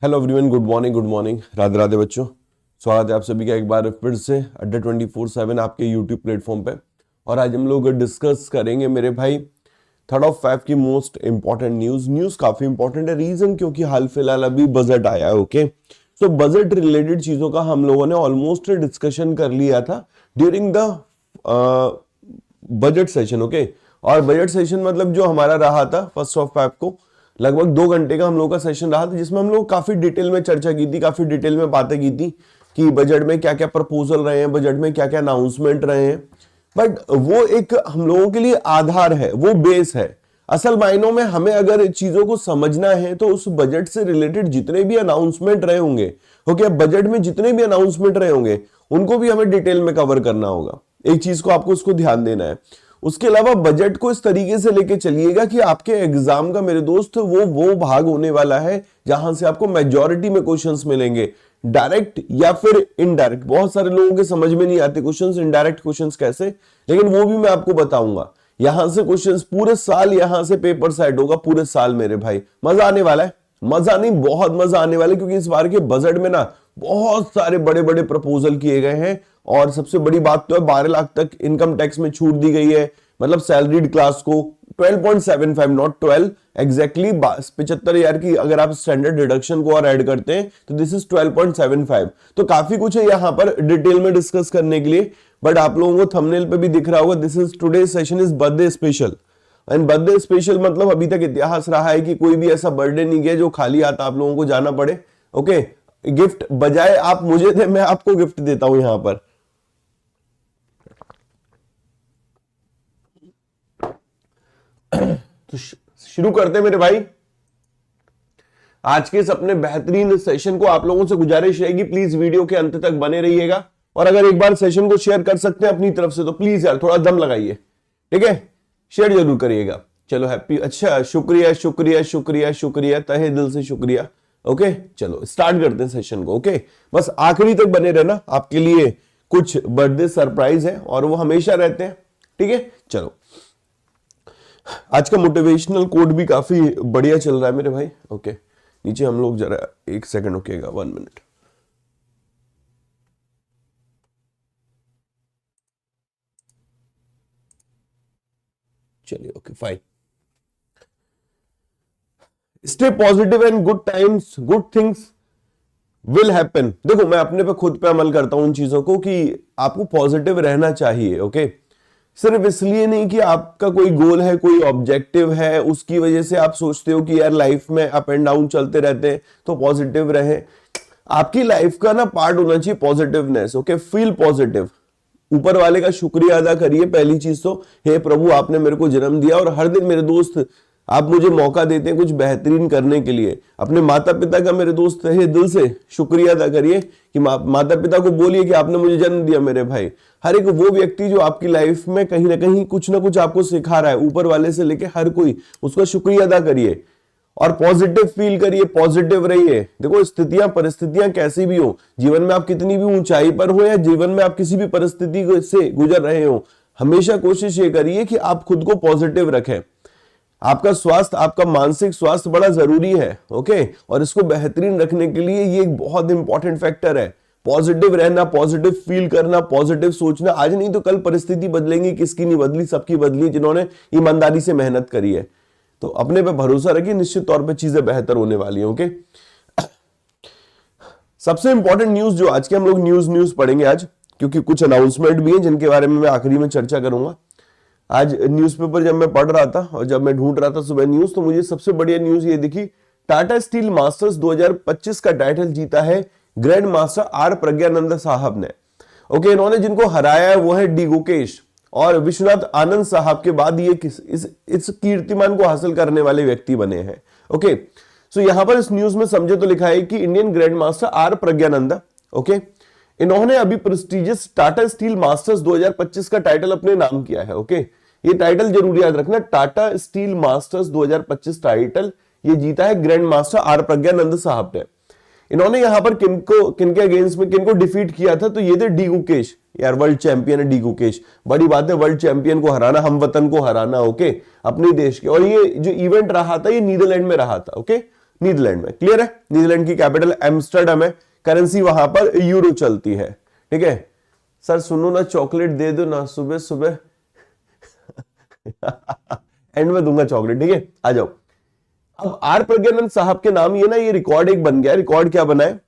Hello everyone, good morning, Radhe Radhe बच्चों। स्वागत है आप सभी का एक बार फिर से अड्डा 24/7 आपके यूट्यूब प्लेटफॉर्म पे। और आज हम लोग डिस्कस करेंगे मेरे भाई 3rd of Feb की मोस्ट इंपॉर्टेंट न्यूज काफी इंपॉर्टेंट है। रीजन क्योंकि हाल फिलहाल अभी बजट आया है। ओके, सो बजट रिलेटेड चीजों का हम लोगों ने ऑलमोस्ट डिस्कशन कर लिया था during the budget session. Okay, और बजट सेशन मतलब जो हमारा रहा था 1st of Feb को, लगभग 2 घंटे का हम लोग का सेशन रहा था, जिसमें हम लोग काफी डिटेल में चर्चा की थी, काफी डिटेल में बातें की थी कि बजट में क्या क्या प्रपोजल रहे हैं, बजट में क्या क्या अनाउंसमेंट रहे हैं। बट वो एक हम लोगों के लिए आधार है, वो बेस है। असल मायनों में हमें अगर चीजों को समझना है तो उस बजट से रिलेटेड जितने भी अनाउंसमेंट रहे होंगे, ओके, बजट में जितने भी अनाउंसमेंट रहे होंगे उनको भी हमें डिटेल में कवर करना होगा। एक चीज को आपको उसको ध्यान देना है। उसके अलावा बजट को इस तरीके से लेके चलिएगा कि आपके एग्जाम का मेरे दोस्त वो भाग होने वाला है जहां से आपको मेजॉरिटी में क्वेश्चंस मिलेंगे, डायरेक्ट या फिर इनडायरेक्ट। बहुत सारे लोगों के समझ में नहीं आते क्वेश्चंस, इनडायरेक्ट क्वेश्चंस कैसे, लेकिन वो भी मैं आपको बताऊंगा। यहां से क्वेश्चंस पूरे साल, यहां से पेपर सेट होगा पूरे साल मेरे भाई। मजा आने वाला है, मजा नहीं बहुत मजा आने वाला है, क्योंकि इस बार के बजट में ना बहुत सारे बड़े बड़े प्रपोजल किए गए हैं। और सबसे बड़ी बात तो है 12 लाख तक इनकम टैक्स में छूट दी गई है, मतलब सैलरीड क्लास को 12.75 नॉट 12 एग्जैक्टली 75,000 की अगर आप स्टैंडर्ड डिडक्शन को और ऐड करते हैं तो दिस इज 12.75। तो काफी कुछ है यहां पर डिटेल में डिस्कस करने के लिए। बट आप लोगों को थंबनेल पे भी दिख रहा होगा, this is today session is birthday special. And birthday special मतलब अभी तक इतिहास रहा है कि कोई भी ऐसा बर्थडे नहीं गया जो खाली हाथ आप लोगों को जाना पड़े। ओके, गिफ्ट बजाय आप मुझे दे, मैं आपको गिफ्ट देता हूं यहां पर। तो शुरू करते हैं मेरे भाई आज के इस अपने बेहतरीन सेशन को। आप लोगों से गुजारिश रहेगी प्लीज वीडियो के अंत तक बने रहिएगा, और अगर एक बार सेशन को शेयर कर सकते हैं अपनी तरफ से तो प्लीज यार थोड़ा दम लगाइए, ठीक है, शेयर जरूर करिएगा। चलो हैप्पी, अच्छा शुक्रिया शुक्रिया शुक्रिया शुक्रिया, तहे दिल से शुक्रिया। ओके, चलो स्टार्ट करते हैं सेशन को। ओके, बस आखिरी तक बने रहना, आपके लिए कुछ बर्थडे सरप्राइज है और वो हमेशा रहते हैं, ठीक है। चलो, आज का मोटिवेशनल कोड भी काफी बढ़िया चल रहा है मेरे भाई। ओके, नीचे हम लोग जरा 1 सेकंड रुकेगा, 1 मिनट। चलिए, okay fine. Stay positive and good times, good things will happen. देखो, मैं अपने पे खुद पे अमल करता हूं उन चीजों को कि आपको पॉजिटिव रहना चाहिए। ओके, सिर्फ इसलिए नहीं कि आपका कोई गोल है, कोई ऑब्जेक्टिव है, उसकी वजह से आप सोचते हो कि यार लाइफ में अप एंड डाउन चलते रहते हैं तो पॉजिटिव रहे। आपकी लाइफ का ना पार्ट होना चाहिए पॉजिटिवनेस। ओके, फील पॉजिटिव, ऊपर वाले का शुक्रिया अदा करिए। पहली चीज तो, हे प्रभु आपने मेरे को जन्म दिया और हर दिन मेरे दोस्त आप मुझे मौका देते हैं कुछ बेहतरीन करने के लिए। अपने माता पिता का मेरे दोस्त है दिल से शुक्रिया अदा करिए कि माता पिता को बोलिए कि आपने मुझे जन्म दिया मेरे भाई। हर एक वो व्यक्ति जो आपकी लाइफ में कहीं ना कुछ आपको सिखा रहा है, ऊपर वाले से लेके हर कोई, उसका शुक्रिया अदा करिए और पॉजिटिव फील करिए, पॉजिटिव रहिए। देखो, स्थितियां परिस्थितियां कैसी भी हो, जीवन में आप कितनी भी ऊंचाई पर हो या जीवन में आप किसी भी परिस्थिति से गुजर रहे हो, हमेशा कोशिश ये करिए कि आप खुद को पॉजिटिव रखें। आपका स्वास्थ्य, आपका मानसिक स्वास्थ्य बड़ा जरूरी है। ओके, और इसको बेहतरीन रखने के लिए ये एक बहुत इंपॉर्टेंट फैक्टर है। पॉजिटिव रहना, पॉजिटिव फील करना, पॉजिटिव सोचना। आज नहीं तो कल परिस्थिति बदलेंगी, किसकी नहीं बदली, सबकी बदली जिन्होंने ईमानदारी से मेहनत करी है। तो अपने पे भरोसा रखिए, निश्चित तौर पे चीजें बेहतर होने वाली हैं। ओके, सबसे इंपॉर्टेंट न्यूज जो आज के हम लोग न्यूज पढ़ेंगे आज, क्योंकि कुछ अनाउंसमेंट भी हैं जिनके बारे में मैं आखिरी में चर्चा करूंगा। आज न्यूज़पेपर जब मैं पढ़ रहा था और जब मैं ढूंढ रहा था सुबह न्यूज, तो मुझे सबसे बढ़िया न्यूज ये दिखी। टाटा स्टील मास्टर्स 2025 का टाइटल जीता है ग्रैंड मास्टर आर प्रज्ञानंद साहब ने। ओके, इन्होंने जिनको हराया है वो है डी गुकेश और विश्वनाथ आनंद साहब के बाद ये इस कीर्तिमान को हासिल करने वाले व्यक्ति बने हैं। ओके, सो यहां पर इस न्यूज में समझे तो लिखा है कि Indian grand master R Praggnanandhaa, okay, इन्होंने अभी प्रेस्टिजियस टाटा स्टील मास्टर्स 2025 का टाइटल अपने नाम किया है। ओके, ये टाइटल जरूर याद रखना, टाटा स्टील मास्टर्स 2025 टाइटल ये जीता है ग्रैंड मास्टर आर प्रज्ञानंद साहब ने। इन्होंने यहां पर किनके अगेंस्ट में किनको डिफीट किया था, तो ये थे डी गुकेश। यार वर्ल्ड चैंपियन है डी गुकेश, बड़ी बात है वर्ल्ड चैंपियन को हराना, हम वतन को हराना। ओके, अपने देश के। और ये जो इवेंट रहा था ये नीदरलैंड में रहा था। ओके, नीदरलैंड में। क्लियर है? नीदरलैंड की कैपिटल एम्स्टर्डम है, करेंसी वहां पर यूरो चलती है। ठीक है सर, सुनो ना, चॉकलेट दे दो ना सुबह सुबह। एंड में दूंगा चॉकलेट, ठीक है? आ जाओ। अब आर प्रज्ञानंद साहब के नाम ये ना, ये रिकॉर्ड एक बन गया। रिकॉर्ड क्या बना है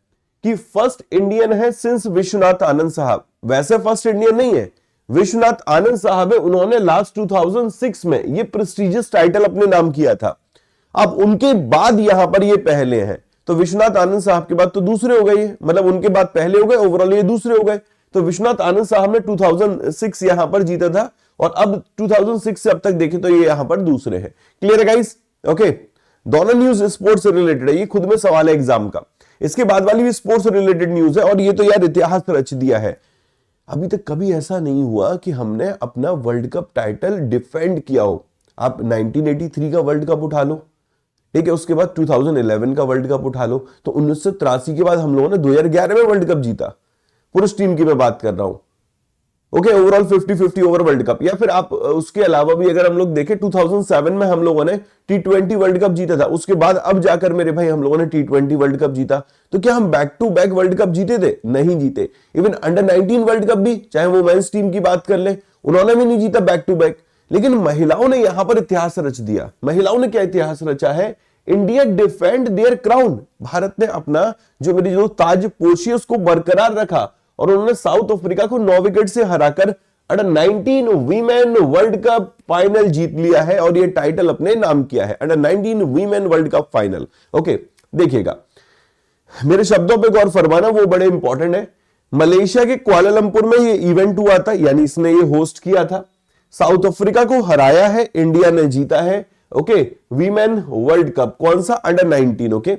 कि फर्स्ट इंडियन है सिंस विश्वनाथ आनंद साहब। वैसे फर्स्ट इंडियन नहीं है, विश्वनाथ आनंद साहब है, उन्होंने लास्ट 2006 में ये प्रेस्टिजियस टाइटल अपने नाम किया था। अब उनके बाद यहां पर ये पहले हैं, तो विश्वनाथ आनंद साहब के बाद तो दूसरे हो गए, मतलब उनके बाद पहले हो गए, ओवरऑल ये दूसरे हो गए। तो विश्वनाथ आनंद साहब ने 2006 यहां पर जीता था, और अब 2006 से अब तक देखें तो ये यहां पर दूसरे हैं। क्लियर है गाइस? ओके, दोनों न्यूज स्पोर्ट्स से रिलेटेड है, ये खुद में सवाल है एग्जाम का। इसके बाद वाली भी स्पोर्ट्स से रिलेटेड न्यूज है, और ये तो यार इतिहास रच दिया है। अभी तक कभी ऐसा नहीं हुआ कि हमने अपना वर्ल्ड कप टाइटल डिफेंड किया हो। आप 1983 का वर्ल्ड कप उठा लो, ठीक है, उसके बाद 2011 का वर्ल्ड कप उठा लो, तो 1983 के बाद हम लोगों ने 2011 में वर्ल्ड कप जीता। पुरुष टीम की मैं बात कर रहा हूं। Okay, overall 50-50 over world cup. या फिर आप उसके अलावा भी अगर हम लोग देखें, 2007 में हम लोगों ने T20 वर्ल्ड कप जीता था। उसके बाद अब जाकर मेरे भाई हम लोगों ने T20 वर्ल्ड कप जीता। तो क्या हम back to back world cup जीते थे? नहीं जीते। इवन अंडर 19 वर्ल्ड कप भी, चाहे वो मेंस टीम की बात कर ले, उन्होंने भी नहीं जीता बैक टू बैक। लेकिन महिलाओं ने यहां पर इतिहास रच दिया। महिलाओं ने क्या इतिहास रचा है? India defend their crown. Bharat ने अपना जो ताज पोशी उसको बरकरार रखा, और उन्होंने साउथ अफ्रीका को 9 विकेट से हराकर under 19 women world cup final जीत लिया है, और ये टाइटल अपने नाम किया है, under 19 women world cup final. Okay, देखिएगा, मेरे शब्दों पे गौर फरमाना, वो बड़े इंपॉर्टेंट है। मलेशिया के कुआलालंपुर में ये इवेंट हुआ था, यानी इसने ये होस्ट किया था। साउथ अफ्रीका को हराया है, इंडिया ने जीता है। ओके, वीमेन वर्ल्ड कप, कौन सा? अंडर 19। ओके,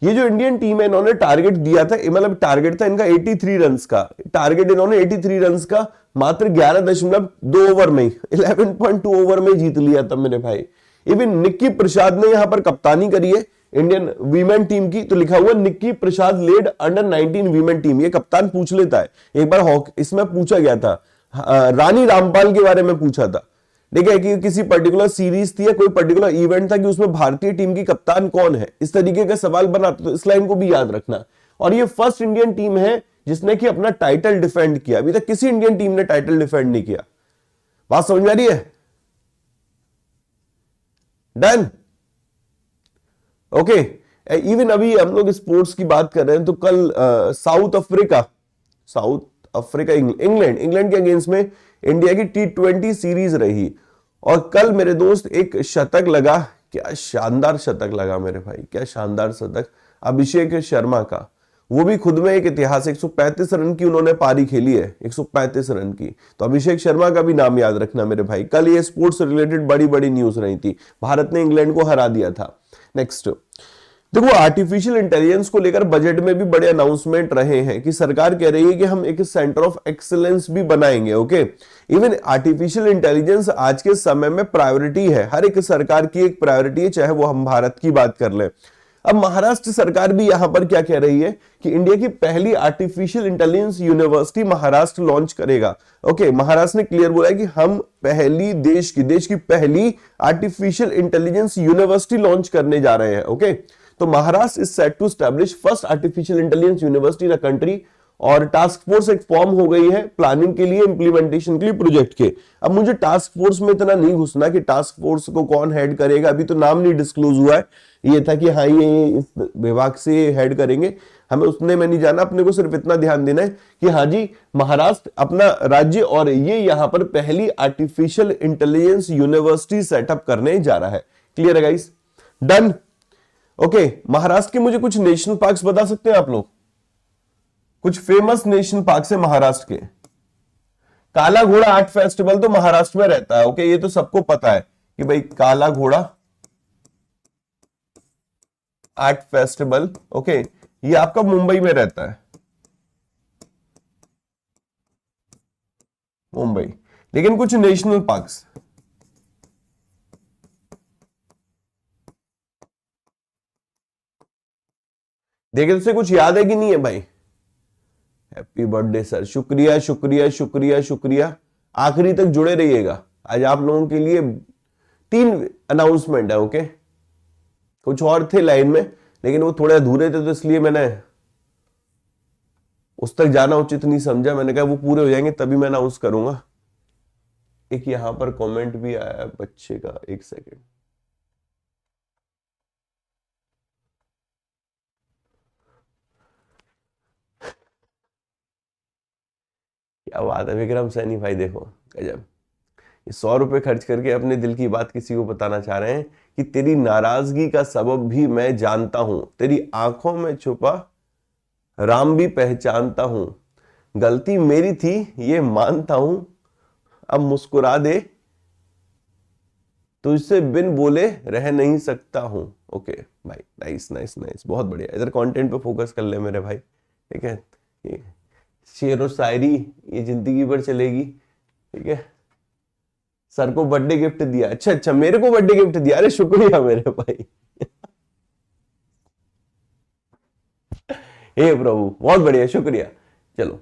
ये जो इंडियन टीम है, इन्होंने टारगेट दिया था, मतलब टारगेट था इनका 83 रन्स का। टारगेट इन्होंने 83 रन्स का मात्र 11.2 ओवर में, 11.2 ओवर में जीत लिया था मेरे भाई। इवन निक्की प्रसाद ने यहां पर कप्तानी करी है इंडियन वीमेन टीम की, तो लिखा हुआ निक्की प्रसाद लेड अंडर 19 वीमेन टीम। ये कप्तान पूछ लेता है, एक बार इसमें पूछा गया था, रानी रामपाल के बारे में पूछा था, ठीक है, कि किसी पर्टिकुलर सीरीज थी या कोई पर्टिकुलर इवेंट था कि उसमें भारतीय टीम की कप्तान कौन है, इस तरीके का सवाल बना, तो इस लाइन को भी याद रखना। और ये फर्स्ट इंडियन टीम है जिसने कि अपना टाइटल डिफेंड किया। अभी तक किसी इंडियन टीम ने टाइटल डिफेंड नहीं किया। बात समझ में आ रही है? डन? ओके, इवन अभी हम लोग स्पोर्ट्स की बात कर रहे हैं, तो कल साउथ अफ्रीका इंग्लैंड के अगेंस्ट में इंडिया की T20 सीरीज रही, और कल मेरे दोस्त एक शतक लगा। क्या शानदार शतक लगा मेरे भाई, क्या शानदार शतक अभिषेक शर्मा का। वो भी खुद में एक इतिहास, 135 रन की उन्होंने पारी खेली है, 135 रन की। तो अभिषेक शर्मा का भी नाम याद रखना मेरे भाई। कल ये स्पोर्ट्स से रिलेटेड बड़ी बड़ी न्यूज रही थी, भारत ने इंग्लैंड को हरा दिया था। नेक्स्ट देखो, आर्टिफिशियल इंटेलिजेंस को लेकर बजट में भी बड़े अनाउंसमेंट रहे हैं कि सरकार कह रही है कि हम एक सेंटर ऑफ एक्सीलेंस भी बनाएंगे। ओके, इवन आर्टिफिशियल इंटेलिजेंस आज के समय में प्रायोरिटी है, हर एक सरकार की एक प्रायोरिटी है, चाहे वो हम भारत की बात कर ले। अब महाराष्ट्र सरकार भी यहां पर क्या कह रही है कि इंडिया की पहली artificial intelligence university Maharashtra launch करेगा। ओके, महाराष्ट्र ने क्लियर बोला है कि हम देश की पहली आर्टिफिशियल इंटेलिजेंस यूनिवर्सिटी लॉन्च करने जा रहे हैं। ओके, तो Maharashtra is set to establish first artificial intelligence university in the country, और टास्क फोर्स एक फॉर्म हो गई है प्लानिंग के लिए, इंप्लीमेंटेशन के लिए प्रोजेक्ट के। अब मुझे टास्क फोर्स में इतना नहीं घुसना कि टास्क फोर्स को कौन हेड करेगा, अभी तो नाम नहीं डिस्क्लोज हुआ है। ये था कि हाँ ये इस विभाग से हेड करेंगे, हमें उसने में नहीं जाना, अपने को सिर्फ इतना ध्यान देना है कि हाँ जी महाराष्ट्र अपना राज्य और ये यहां पर पहली आर्टिफिशियल इंटेलिजेंस यूनिवर्सिटी सेटअप करने जा रहा है। क्लियर है गाइस? डन? ओके, महाराष्ट्र के मुझे कुछ नेशनल पार्क्स बता सकते हैं आप लोग? कुछ फेमस नेशनल पार्क है महाराष्ट्र के। काला घोड़ा आर्ट फेस्टिवल तो महाराष्ट्र में रहता है। ओके, ये तो सबको पता है कि भाई काला घोड़ा आर्ट फेस्टिवल, ओके, ये आपका मुंबई में रहता है, मुंबई। लेकिन कुछ नेशनल पार्क्स, देखिए से कुछ याद है कि नहीं है भाई? हैप्पी बर्थडे सर, शुक्रिया शुक्रिया शुक्रिया शुक्रिया। आखिरी तक जुड़े रहिएगा, आज आप लोगों के लिए 3 अनाउंसमेंट है। ओके, कुछ और थे लाइन में, लेकिन वो थोड़े अधूरे थे तो इसलिए मैंने उस तक जाना उचित नहीं समझा। मैंने कहा वो पूरे हो जाएंगे तभी मैं अनाउंस करूंगा। एक यहां पर कमेंट भी आया बच्चे का, एक सेकेंड। क्या बात है विक्रम सैनी भाई, देखो गजब। ये 100 रुपए खर्च करके अपने दिल की बात किसी को बताना चाह रहे हैं कि तेरी नाराजगी का सबब भी मैं जानता हूं, तेरी आंखों में छुपा राम भी पहचानता हूं, गलती मेरी थी ये मानता हूं, अब मुस्कुरा दे तुझसे बिन बोले रह नहीं सकता हूं। ओके भाई, नाइस नाइस नाइस, बहुत बढ़िया। इधर कंटेंट पे फोकस कर ले मेरे भाई, ठीक है। ये शेर और शायरी ये जिंदगी भर चलेगी, ठीक है। सर को बर्थडे गिफ्ट दिया, अच्छा अच्छा मेरे को बर्थडे गिफ्ट दिया, अरे शुक्रिया मेरे भाई। हे प्रभु बहुत बढ़िया, शुक्रिया। चलो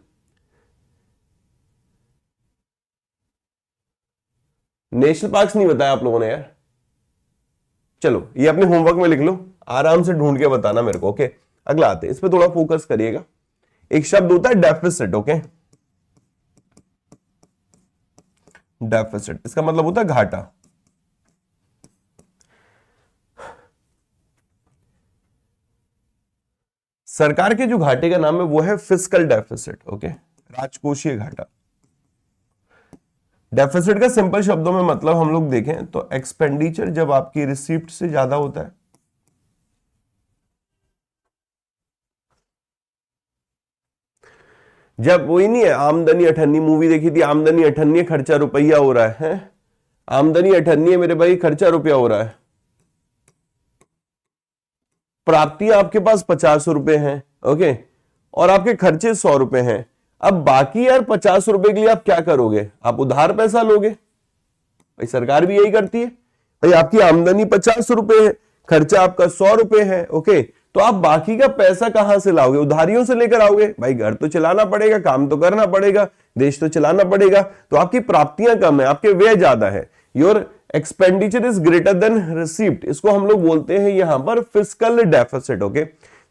नेशनल पार्क्स नहीं बताया आप लोगों ने यार। चलो ये अपने होमवर्क में लिख लो, आराम से ढूंढ के बताना मेरे को, ओके। अगला आते हैं, इस पे थोड़ा फोकस करिएगा। एक शब्द होता है डेफिसिट, ओके। डेफिसिट इसका मतलब होता है घाटा। सरकार के जो घाटे का नाम है वो है फिस्कल डेफिसिट, ओके, राजकोषीय घाटा। डेफिसिट का सिंपल शब्दों में मतलब हम लोग देखें तो एक्सपेंडिचर जब आपकी रिसीप्ट से ज्यादा होता है, जब वही नहीं है आमदनी अठन्नी, मूवी देखी थी, आमदनी अठन्नी खर्चा रुपया हो रहा है, आमदनी अठन्नी है मेरे भाई, खर्चा रुपया हो रहा है। प्राप्तियां आपके पास 50 रुपए हैं, ओके, और आपके खर्चे 100 रुपए हैं। अब बाकी यार 50 रुपए के लिए आप क्या करोगे? आप उधार पैसा लोगे। भाई सरकार भी यही करती है। भाई आपकी आमदनी 50 रुपए है, खर्चा आपका 100 रुपए है, ओके, तो आप बाकी का पैसा कहां से लाओगे? उधारियों से लेकर आओगे। भाई घर तो चलाना पड़ेगा, काम तो करना पड़ेगा, देश तो चलाना पड़ेगा। तो आपकी प्राप्तियां कम है, आपके व्यय ज्यादा है, your expenditure is greater than receipt. इसको हम लोग बोलते हैं यहां पर फिस्कल डेफिसिट, ओके।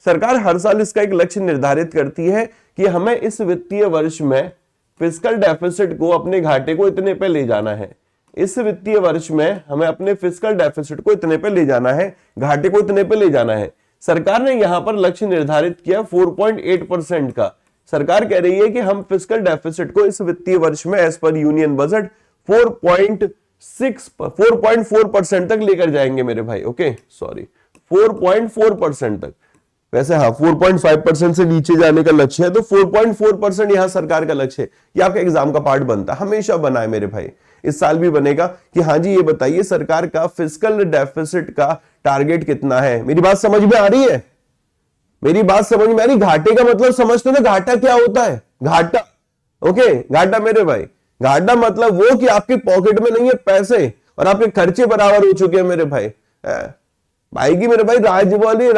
सरकार हर साल इसका एक लक्ष्य निर्धारित करती है कि हमें इस वित्तीय वर्ष में फिस्कल डेफिसिट को, अपने घाटे को इतने पे ले जाना है। इस वित्तीय वर्ष में हमें अपने फिस्कल डेफिसिट को इतने पे ले जाना है, घाटे को इतने पे ले जाना है। सरकार ने यहां पर लक्ष्य निर्धारित किया 4.8% का। सरकार कह रही है कि हम फिस्कल डेफिसिट को इस वित्तीय वर्ष में एज पर यूनियन बजट 4.4% तक लेकर जाएंगे मेरे भाई, ओके, सॉरी 4.4% तक। वैसे हाँ 4.5% से नीचे जाने का लक्ष्य है, तो 4.4% यहां सरकार का लक्ष्य है। ये आपका एग्जाम का पार्ट बनता है, हमेशा बना है मेरे भाई, इस साल भी बनेगा कि हाँ जी ये बताइए सरकार का फिस्कल डेफिसिट का टारगेट कितना है। मेरी बात समझ में आ रही है? मेरी बात समझ में आ रही? घाटे का मतलब समझते हो ना, घाटा क्या होता है? घाटा, ओके, घाटा मेरे भाई, घाटा मतलब वो कि आपके पॉकेट में नहीं है पैसे और आपके खर्चे बराबर हो चुके हैं मेरे भाई। भाई की मेरे भाई राज वाली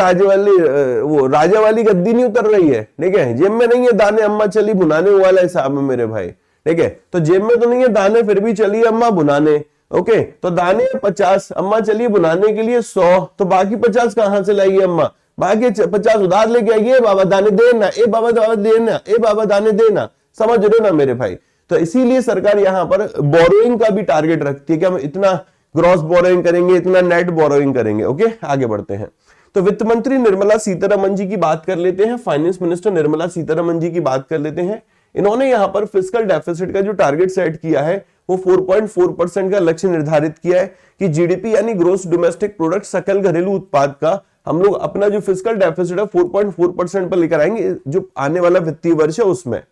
वो राजा वाली गद्दी नहीं उतर रही है, ठीक है। जेब में नहीं है दाने, अम्मा चली बुनाने वाला हिसाब है मेरे भाई, ठीक है। तो जेब में तो नहीं है दाने, फिर भी चली अम्मा बुनाने, ओके। तो दाने 50, अम्मा चली बुनाने के लिए 100, तो बाकी 50 कहां से लाइए अम्मा? बाकी 50 उधार लेके आइए, बाबा दाने देना, ए बाबा देना, ए बाबा दाने देना, समझ रहे हो ना मेरे भाई। तो इसीलिए सरकार यहां पर बोरोइंग का भी टारगेट रखती है कि हम इतना ग्रॉस बोरोइंग करेंगे, इतना नेट बोरोइंग करेंगे, ओके। आगे बढ़ते हैं तो वित्त मंत्री निर्मला सीतारमण जी की बात कर लेते हैं, फाइनेंस मिनिस्टर निर्मला सीतारमण जी की बात कर लेते हैं। इन्होंने यहां पर फिस्कल डेफिसिट का जो टारगेट सेट किया है वो 4.4% का लक्ष्य निर्धारित किया है कि जीडीपी यानी ग्रोस डोमेस्टिक प्रोडक्ट, सकल घरेलू उत्पाद का हम लोग अपना जो फिस्कल डेफिसिट है 4.4% पर लेकर आएंगे जो आने वाला वित्तीय वर्ष है उसमें।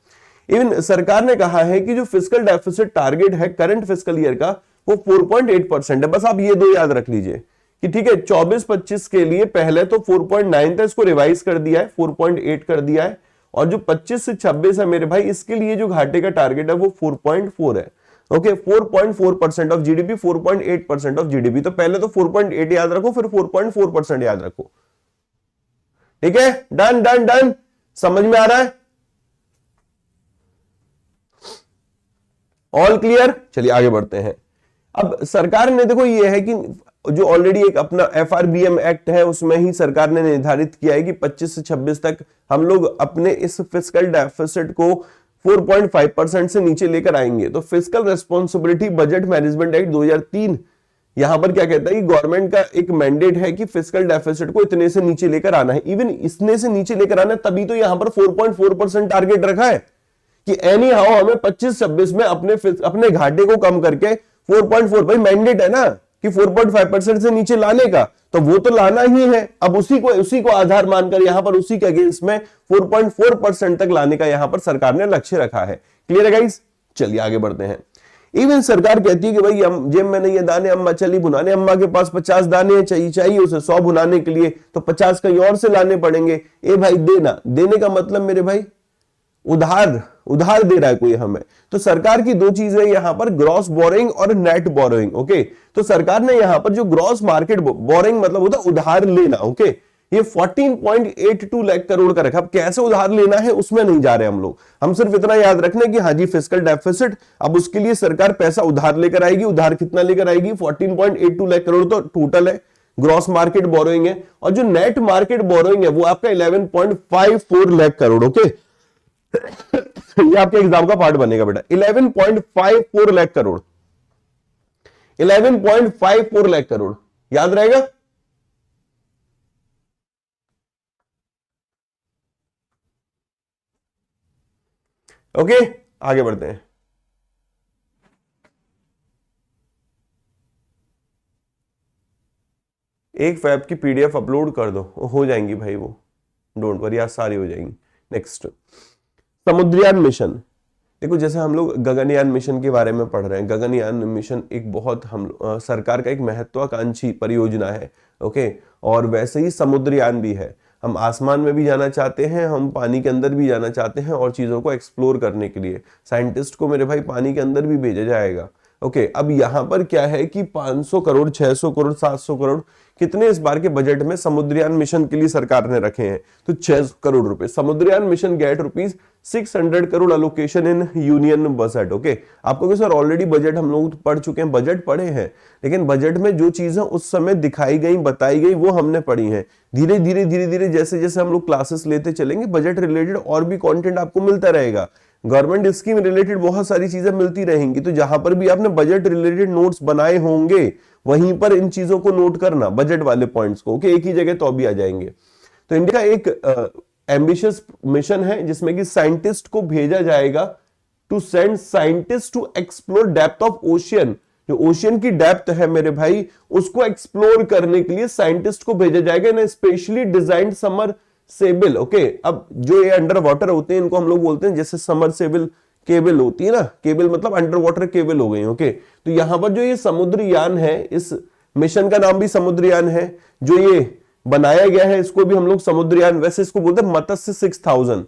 इवन सरकार ने कहा है कि जो फिस्कल डेफिसिट टारगेट है करंट फिस्कल ईयर का वो 4.8% है। बस आप ये दो याद रख लीजिए कि ठीक है 24-25 के लिए पहले तो 4.9 था, इसको रिवाइज कर दिया है, 4.8 कर दिया है, और जो 25 से 26 है मेरे भाई इसके लिए जो घाटे का टारगेट है वो 4.4 है, okay. 4.4% of GDP, 4.8% of GDP. तो पहले तो 4.8 याद रखो, फिर 4.4% याद रखो, ठीक है। डन डन डन, समझ में आ रहा है? All clear? चलिए आगे बढ़ते हैं। अब सरकार ने देखो ये है कि जो ऑलरेडी एक अपना FRBM एक्ट है उसमें ही सरकार ने निर्धारित किया है कि 25 से 26 तक हम लोग अपने इस फिस्कल डेफिसिट को 4.5% से नीचे लेकर आएंगे। तो fiscal responsibility budget management act 2003 यहां पर क्या कहता है कि गवर्नमेंट का एक मैंडेट है कि फिस्कल डेफिसिट को इतने से नीचे लेकर आना है। इवन इसने से नीचे लेकर आना है, तभी तो यहां पर 4.4% टारगेट रखा है कि एनी हाउ हमें 25-26 में अपने घाटे को कम करके 4.4, भाई मैंडेट है ना कि 4.5% से नीचे लाने का, तो वो तो लाना ही है। अब उसी को आधार मानकर यहां पर उसी के अगेंस्ट में 4.4% तक लाने का यहां पर सरकार ने लक्ष्य रखा है। क्लियर है गाइस? चलिए आगे बढ़ते हैं। इवन सरकार कहती है कि भाई जेब में नहीं है दाने, अम्मा चली भुनाने, अम्मा के पास 50 दाने चाहिए उसे 100 भुनाने के लिए, तो 50 कहीं और से लाने पड़ेंगे। ए भाई देना, देने का मतलब मेरे भाई उधार दे रहा है कोई हमें। तो सरकार की दो चीजें यहां पर, ग्रॉस बोरोइंग और नेट बोरोइंग। ओके, तो सरकार ने यहां पर जो ग्रॉस मार्केट बोरोइंग मतलब होता है उधार लेना। ओके, ये 14.82 लाख करोड़ का रखा। अब कैसे उधार लेना है उसमें नहीं जा रहे हम लोग, हम सिर्फ इतना याद रखना कि हाँ जी फिस्कल डेफिसिट, अब उसके लिए सरकार पैसा उधार लेकर आएगी। उधार कितना लेकर आएगी? 14.82 लाख करोड़ तो टोटल है, ग्रॉस मार्केट बोरोइंग है। और जो नेट मार्केट बोरोइंग है वो आपका 11.54 लाख करोड़। ओके, ये आपके एग्जाम का पार्ट बनेगा बेटा। 11.54 लाख करोड़, 11.54 लाख करोड़ याद रहेगा। ओके, आगे बढ़ते हैं। एक फैब की PDF अपलोड कर दो, हो जाएंगी भाई, वो डोंट वरी, आज सारी हो जाएंगी। Next, Samudrayaan mission. देखो जैसे हम लोग गगनयान मिशन के बारे में पढ़ रहे हैं, गगनयान मिशन एक बहुत सरकार का एक महत्वाकांक्षी परियोजना है। ओके, और वैसे ही समुद्रयान भी है। हम आसमान में भी जाना चाहते हैं, हम पानी के अंदर भी जाना चाहते हैं और चीजों को एक्सप्लोर करने के लिए साइंटिस्ट को मेरे भाई पानी के अंदर भी भेजा जाएगा। ओके, अब यहां पर क्या है कि 500 करोड़, 600 करोड़, 700 करोड़ कितने इस बार के बजट में समुद्रयान मिशन के लिए सरकार ने रखे हैं? तो 600 करोड़ रुपए। Samudrayaan mission gate rupees 600 crore allocation in union budget. Okay, आपको कि सर ऑलरेडी बजट हम लोग पढ़ चुके हैं, बजट पढ़े हैं, लेकिन बजट में जो चीजें उस समय दिखाई गई, बताई गई, वो हमने पढ़ी हैं। धीरे धीरे जैसे जैसे हम लोग क्लासेस लेते चलेंगे, बजट रिलेटेड और भी कंटेंट आपको मिलता रहेगा। गवर्नमेंट स्कीम रिलेटेड बहुत सारी चीजें मिलती रहेंगी, तो जहां पर भी आपने बजट रिलेटेड नोट्स बनाए होंगे वहीं पर इन चीजों को नोट करना, बजट वाले पॉइंट्स को। ओके, एक ही जगह तो अभी आ जाएंगे। तो इंडिया का एक एम्बिशियस मिशन है जिसमें कि साइंटिस्ट को भेजा जाएगा to send scientist to explore depth of ocean. जो ओशियन की डेप्थ है मेरे भाई, उसको एक्सप्लोर करने के लिए साइंटिस्ट को भेजा जाएगा इन स्पेशली डिजाइन्ड समरसेबल। ओके, अब जो ये अंडर वाटर होते हैं इनको हम लोग बोलते हैं, जैसे समरसेबल केबल होती है ना, केबल मतलब अंडर वाटर केबल हो गई। ओके, तो यहां पर जो ये समुद्रयान है, इस मिशन का नाम भी समुद्रयान है। जो ये बनाया गया है इसको भी हम लोग समुद्रयान, वैसे इसको बोलते हैं मत्स्य 6000।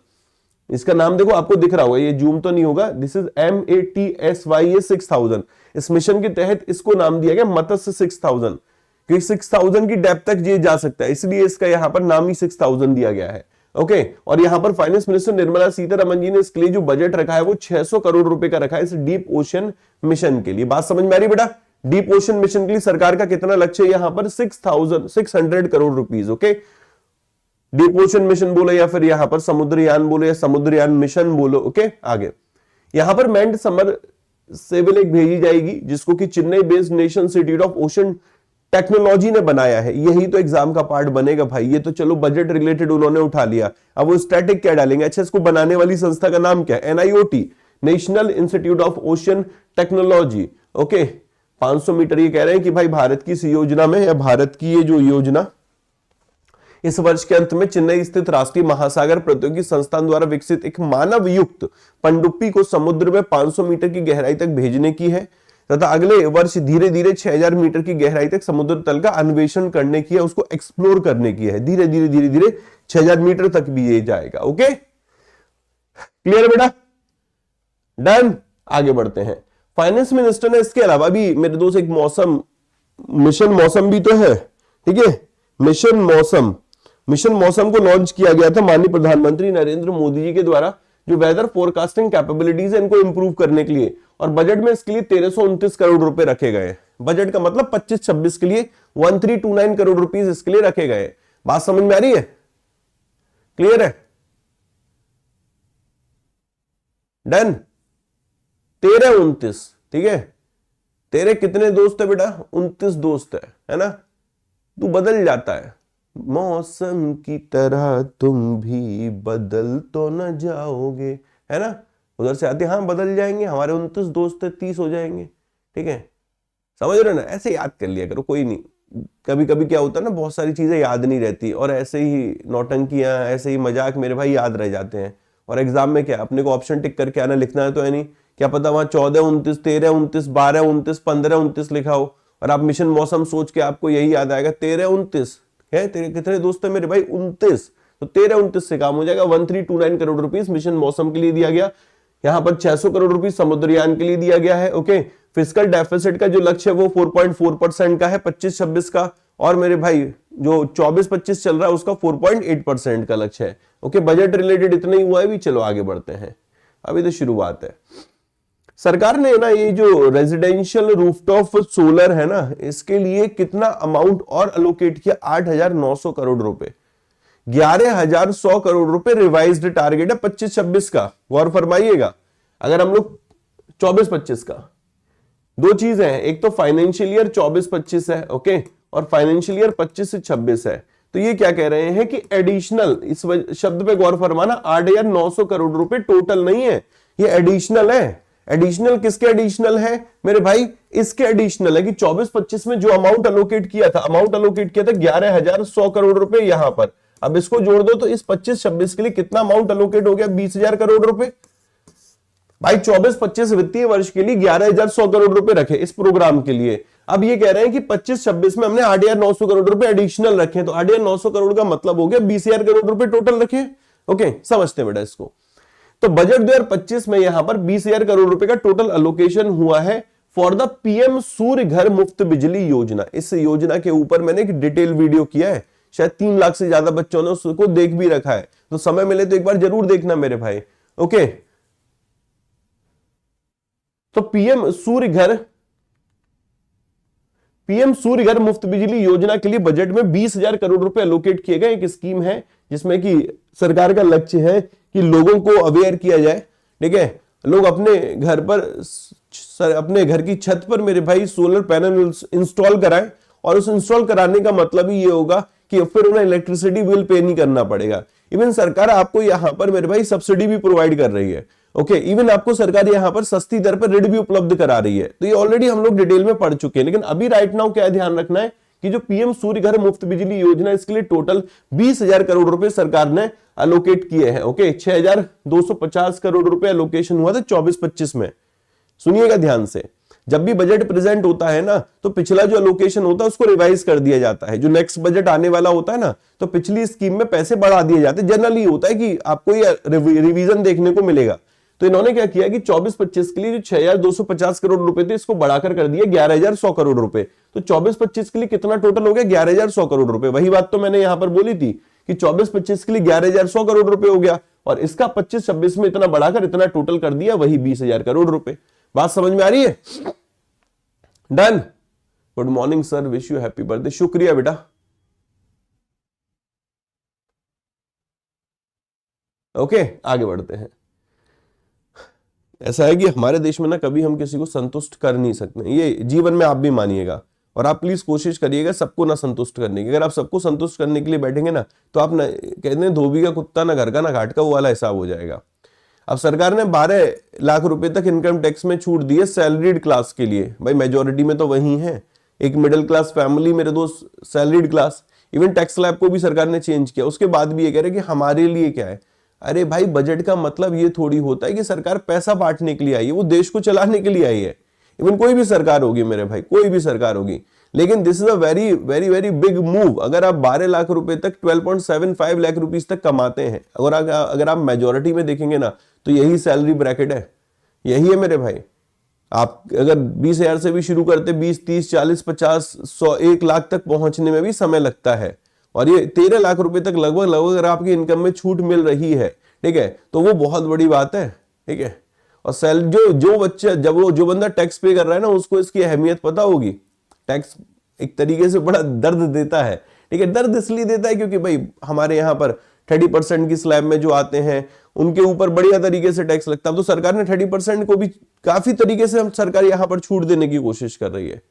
इसका नाम देखो आपको दिख रहा होगा, ये जूम तो नहीं होगा, दिस इज MATSY 6000। इस मिशन के तहत इसको नाम दिया गया मत्स्य 6000, क्योंकि 6000 की डेप्थ तक ये जा सकता है, इसलिए इसका यहां पर नाम ही 6000 दिया गया है। ओके, और यहां पर फाइनेंस मिनिस्टर निर्मला सीतारमन जी ने इसके लिए जो बजट रखा है वो 600 करोड़ रुपए का रखा है इस डीप ओशन मिशन के लिए। बात समझ में आ रही बेटा? डीप ओशन मिशन के लिए सरकार का कितना लक्ष्य है यहां पर? 600 crore rupees. Okay, deep ocean mission बोलो या फिर यहां पर समुद्रयान बोलो या समुद्रयान मिशन बोलो। ओके, आगे यहां पर मैंड समरसेबल एक भेजी जाएगी जिसको कि Chennai based national institute of ocean technology ने बनाया है। यही तो एग्जाम का पार्ट बनेगा भाई। ये तो चलो बजट रिलेटेड उन्होंने उठा लिया, अब वो स्टैटिक क्या डालेंगे? अच्छा, इसको बनाने वाली संस्था का नाम क्या है? NIOT, national institute of ocean technology. Okay, 500 metre ये कह रहे हैं कि भाई भारत की इस योजना में, या भारत की ये जो योजना इस वर्ष के अंत में चेन्नई स्थित राष्ट्रीय महासागर प्रौद्योगिकी संस्थान द्वारा विकसित एक मानव युक्त पनडुब्बी को समुद्र में 500 मीटर की गहराई तक भेजने की है तथा अगले वर्ष धीरे धीरे 6000 मीटर की गहराई तक समुद्र तल का अन्वेषण करने की है, उसको एक्सप्लोर करने की है। धीरे धीरे 6000 मीटर तक भी ये जाएगा। ओके, क्लियर है बेटा? डन, आगे बढ़ते हैं। फाइनेंस मिनिस्टर ने इसके अलावा भी मेरे दोस्त एक मिशन मौसम भी तो है, ठीक है, मिशन मौसम को लॉन्च किया गया था माननीय प्रधानमंत्री नरेंद्र मोदी जी के द्वारा, जो वेदर फोरकास्टिंग कैपेबिलिटीज है इनको इंप्रूव करने के लिए, और बजट में इसके लिए 1329 करोड़ रुपए रखे गए। बजट का मतलब 25-26 के लिए 1329 करोड़ रुपीस इसके लिए रखे गए। बात समझ में आ रही है? क्लियर है? डन। 13-29, ठीक है। तेरे कितने दोस्त है बेटा? 29 दोस्त है ना? तू बदल जाता है मौसम की तरह, तुम भी बदल तो न जाओगे, है ना? उधर से आते हाँ बदल जाएंगे, हमारे 29 दोस्त है 30 हो जाएंगे, ठीक है। समझ रहे हो ना? ऐसे याद कर लिया करो, कोई नहीं। कभी कभी क्या होता है ना, बहुत सारी चीजें याद नहीं रहती और ऐसे ही नौटंकियां, ऐसे ही मजाक मेरे भाई याद रह जाते हैं। और एग्जाम में क्या अपने को ऑप्शन टिक करके आना, लिखना है तो है नहीं, क्या पता वहां 14-29, 13-29, 12-29, 15-29 लिखा हो और आप मिशन मौसम सोच के आपको यही याद आएगा 13-29 है। तेरे कितने दोस्त है मेरे भाई? 29। तो 13-29 से काम हो जाएगा। 1329 करोड़ रुपीस मिशन मौसम के लिए दिया गया। यहां पर 600 करोड़ रुपीस समुद्रयान के लिए दिया गया है। ओके, फिस्कल डेफिसिट का जो लक्ष्य है वो 4.4% का है 25-26 का, और मेरे भाई जो 24-25 चल रहा है उसका 4.8% का लक्ष्य है। ओके, बजट रिलेटेड इतना ही हुआ है भी। चलो आगे बढ़ते हैं, अभी तो शुरुआत है। सरकार ने ना ये जो रेजिडेंशियल रूफटॉप सोलर है ना, इसके लिए कितना अमाउंट और अलोकेट किया? 8,900 करोड़ रुपए। 11,100 करोड़ रुपए रिवाइज्ड टारगेट है 25-26 का। गौर फरमाइएगा, अगर हम लोग 24-25 का, दो चीजें हैं, एक तो फाइनेंशियल ईयर 24-25 है, ओके, और फाइनेंशियल ईयर 25 से 26 है। तो ये क्या कह रहे हैं कि एडिशनल, इस शब्द पे गौर फरमाना, 8,900 करोड़ रुपए टोटल नहीं है, ये एडिशनल है। एडिशनल किसके एडिशनल है मेरे भाई? इसके एडिशनल है कि 24-25 में जो अमाउंट अलोकेट किया था, 11,100 करोड़ रुपए यहां पर। अब इसको जोड़ दो तो इस 25-26 के लिए कितना अमाउंट अलोकेट हो गया? 20,000 करोड़ रुपए। भाई 24-25 वित्तीय वर्ष के लिए 11,100 करोड़ रुपए रखे इस प्रोग्राम के लिए। अब ये कह रहे हैं कि 25-26 में हमने 8,900 करोड़ रुपए एडिशनल रखे, तो 8,900 करोड़ का मतलब हो गया 20,000 करोड़ रुपए टोटल रखे। ओके, समझते हैं बेटा इसको। तो बजट 2025 में यहां पर 20,000 करोड़ रुपए का टोटल अलोकेशन हुआ है फॉर द पीएम सूर्य घर मुफ्त बिजली योजना। इस योजना के ऊपर मैंने एक डिटेल वीडियो किया है, शायद 3 लाख से ज्यादा बच्चों ने उसको देख भी रखा है, तो समय मिले तो एक बार जरूर देखना मेरे भाई। ओके, तो पीएम सूर्य घर मुफ्त बिजली योजना के लिए बजट में 20,000 करोड़ रुपए अलोकेट किए गए। एक स्कीम है जिसमें कि सरकार का लक्ष्य है कि लोगों को अवेयर किया जाए, ठीक है। लोग अपने घर पर, अपने घर की छत पर मेरे भाई सोलर पैनल इंस्टॉल कराएं, और उस इंस्टॉल कराने का मतलब ही ये होगा कि फिर उन्हें इलेक्ट्रिसिटी बिल पे नहीं करना पड़ेगा। इवन सरकार आपको यहां पर मेरे भाई सब्सिडी भी प्रोवाइड कर रही है। ओके, इवन आपको सरकार यहां पर सस्ती दर पर ऋण भी उपलब्ध करा रही है। तो ये ऑलरेडी हम लोग डिटेल में पढ़ चुके हैं, लेकिन अभी राइट नाउ क्या ध्यान रखना है कि जो पीएम सूर्य घर मुफ्त बिजली योजना, इसके लिए टोटल 20,000 करोड़ रुपए सरकार ने अलोकेट किए हैं। ओके, 6,250 करोड़ रुपए अलोकेशन हुआ था 24-25 में। सुनिएगा ध्यान से, जब भी बजट प्रेजेंट होता है ना, तो पिछला जो अलोकेशन होता है उसको रिवाइज कर दिया जाता है। जो नेक्स्ट बजट आने वाला होता है ना, तो पिछली स्कीम में पैसे बढ़ा दिए जाते हैं। जनरली होता है कि आपको ये रिवीजन देखने को मिलेगा। तो इन्होंने क्या किया कि 24-25 के लिए जो 6,250 करोड़ रुपए थे, इसको बढ़ाकर कर दिया 11,100 करोड़ रुपए। तो 24-25 के लिए कितना टोटल हो गया? 11,100 करोड़ रुपए। वही बात तो मैंने यहां पर बोली थी कि 24-25 के लिए 11,100 करोड़ रुपए हो गया, और इसका 25-26 में इतना बढ़ाकर इतना टोटल कर दिया, वही 20,000 करोड़ रुपए। बात समझ में आ रही है? Done. Good morning sir, wish you happy birthday. शुक्रिया बेटा। ओके, आगे बढ़ते हैं। ऐसा है कि हमारे देश में ना कभी हम किसी को संतुष्ट कर नहीं सकते, ये जीवन में आप भी मानिएगा, और आप प्लीज कोशिश करिएगा सबको ना संतुष्ट करने की। अगर आप सबको संतुष्ट करने के लिए बैठेंगे ना, तो आप ना कहते हैं धोबी का कुत्ता ना घर का ना घाट का, वो वाला हिसाब हो जाएगा। अब सरकार ने 12 लाख रुपए तक इनकम टैक्स में छूट दी है सैलरीड क्लास के लिए। भाई मेजोरिटी में तो वही है, एक मिडिल क्लास फैमिली मेरे दोस्त, salaried class. Even tax slab को भी सरकार ने चेंज किया। उसके बाद भी ये कह रहे कि हमारे लिए क्या है। अरे भाई, बजट का मतलब ये थोड़ी होता है कि सरकार पैसा बांटने के लिए आई है, वो देश को चलाने के लिए आई है। इवन कोई भी सरकार होगी मेरे भाई, कोई भी सरकार होगी, लेकिन this is a very very very big move. अगर आप 12 लाख रुपए तक 12.75 लाख रुपीस तक कमाते हैं, अगर आप मेजोरिटी में देखेंगे ना, तो यही सैलरी ब्रैकेट है, यही है मेरे भाई। आप अगर 20,000 से भी शुरू करते, 20, 30, 40, 50, 100, 1 लाख तक पहुंचने में भी समय लगता है। और ये 13 लाख रुपए तक लगभग अगर आपकी इनकम में छूट मिल रही है, ठीक है, तो वो बहुत बड़ी बात है, ठीक है। और जो बच्चा, जब वो जो बंदा टैक्स पे कर रहा है ना, उसको इसकी अहमियत पता होगी। टैक्स एक तरीके से बड़ा दर्द देता है। ठीक है, दर्द इसलिए देता है क्योंकि भाई हमारे यहाँ पर 30% की स्लैब में जो आते हैं उनके ऊपर बढ़िया तरीके से टैक्स लगता है। तो सरकार ने 30% को भी काफी तरीके से सरकार यहाँ पर छूट देने की कोशिश कर रही है।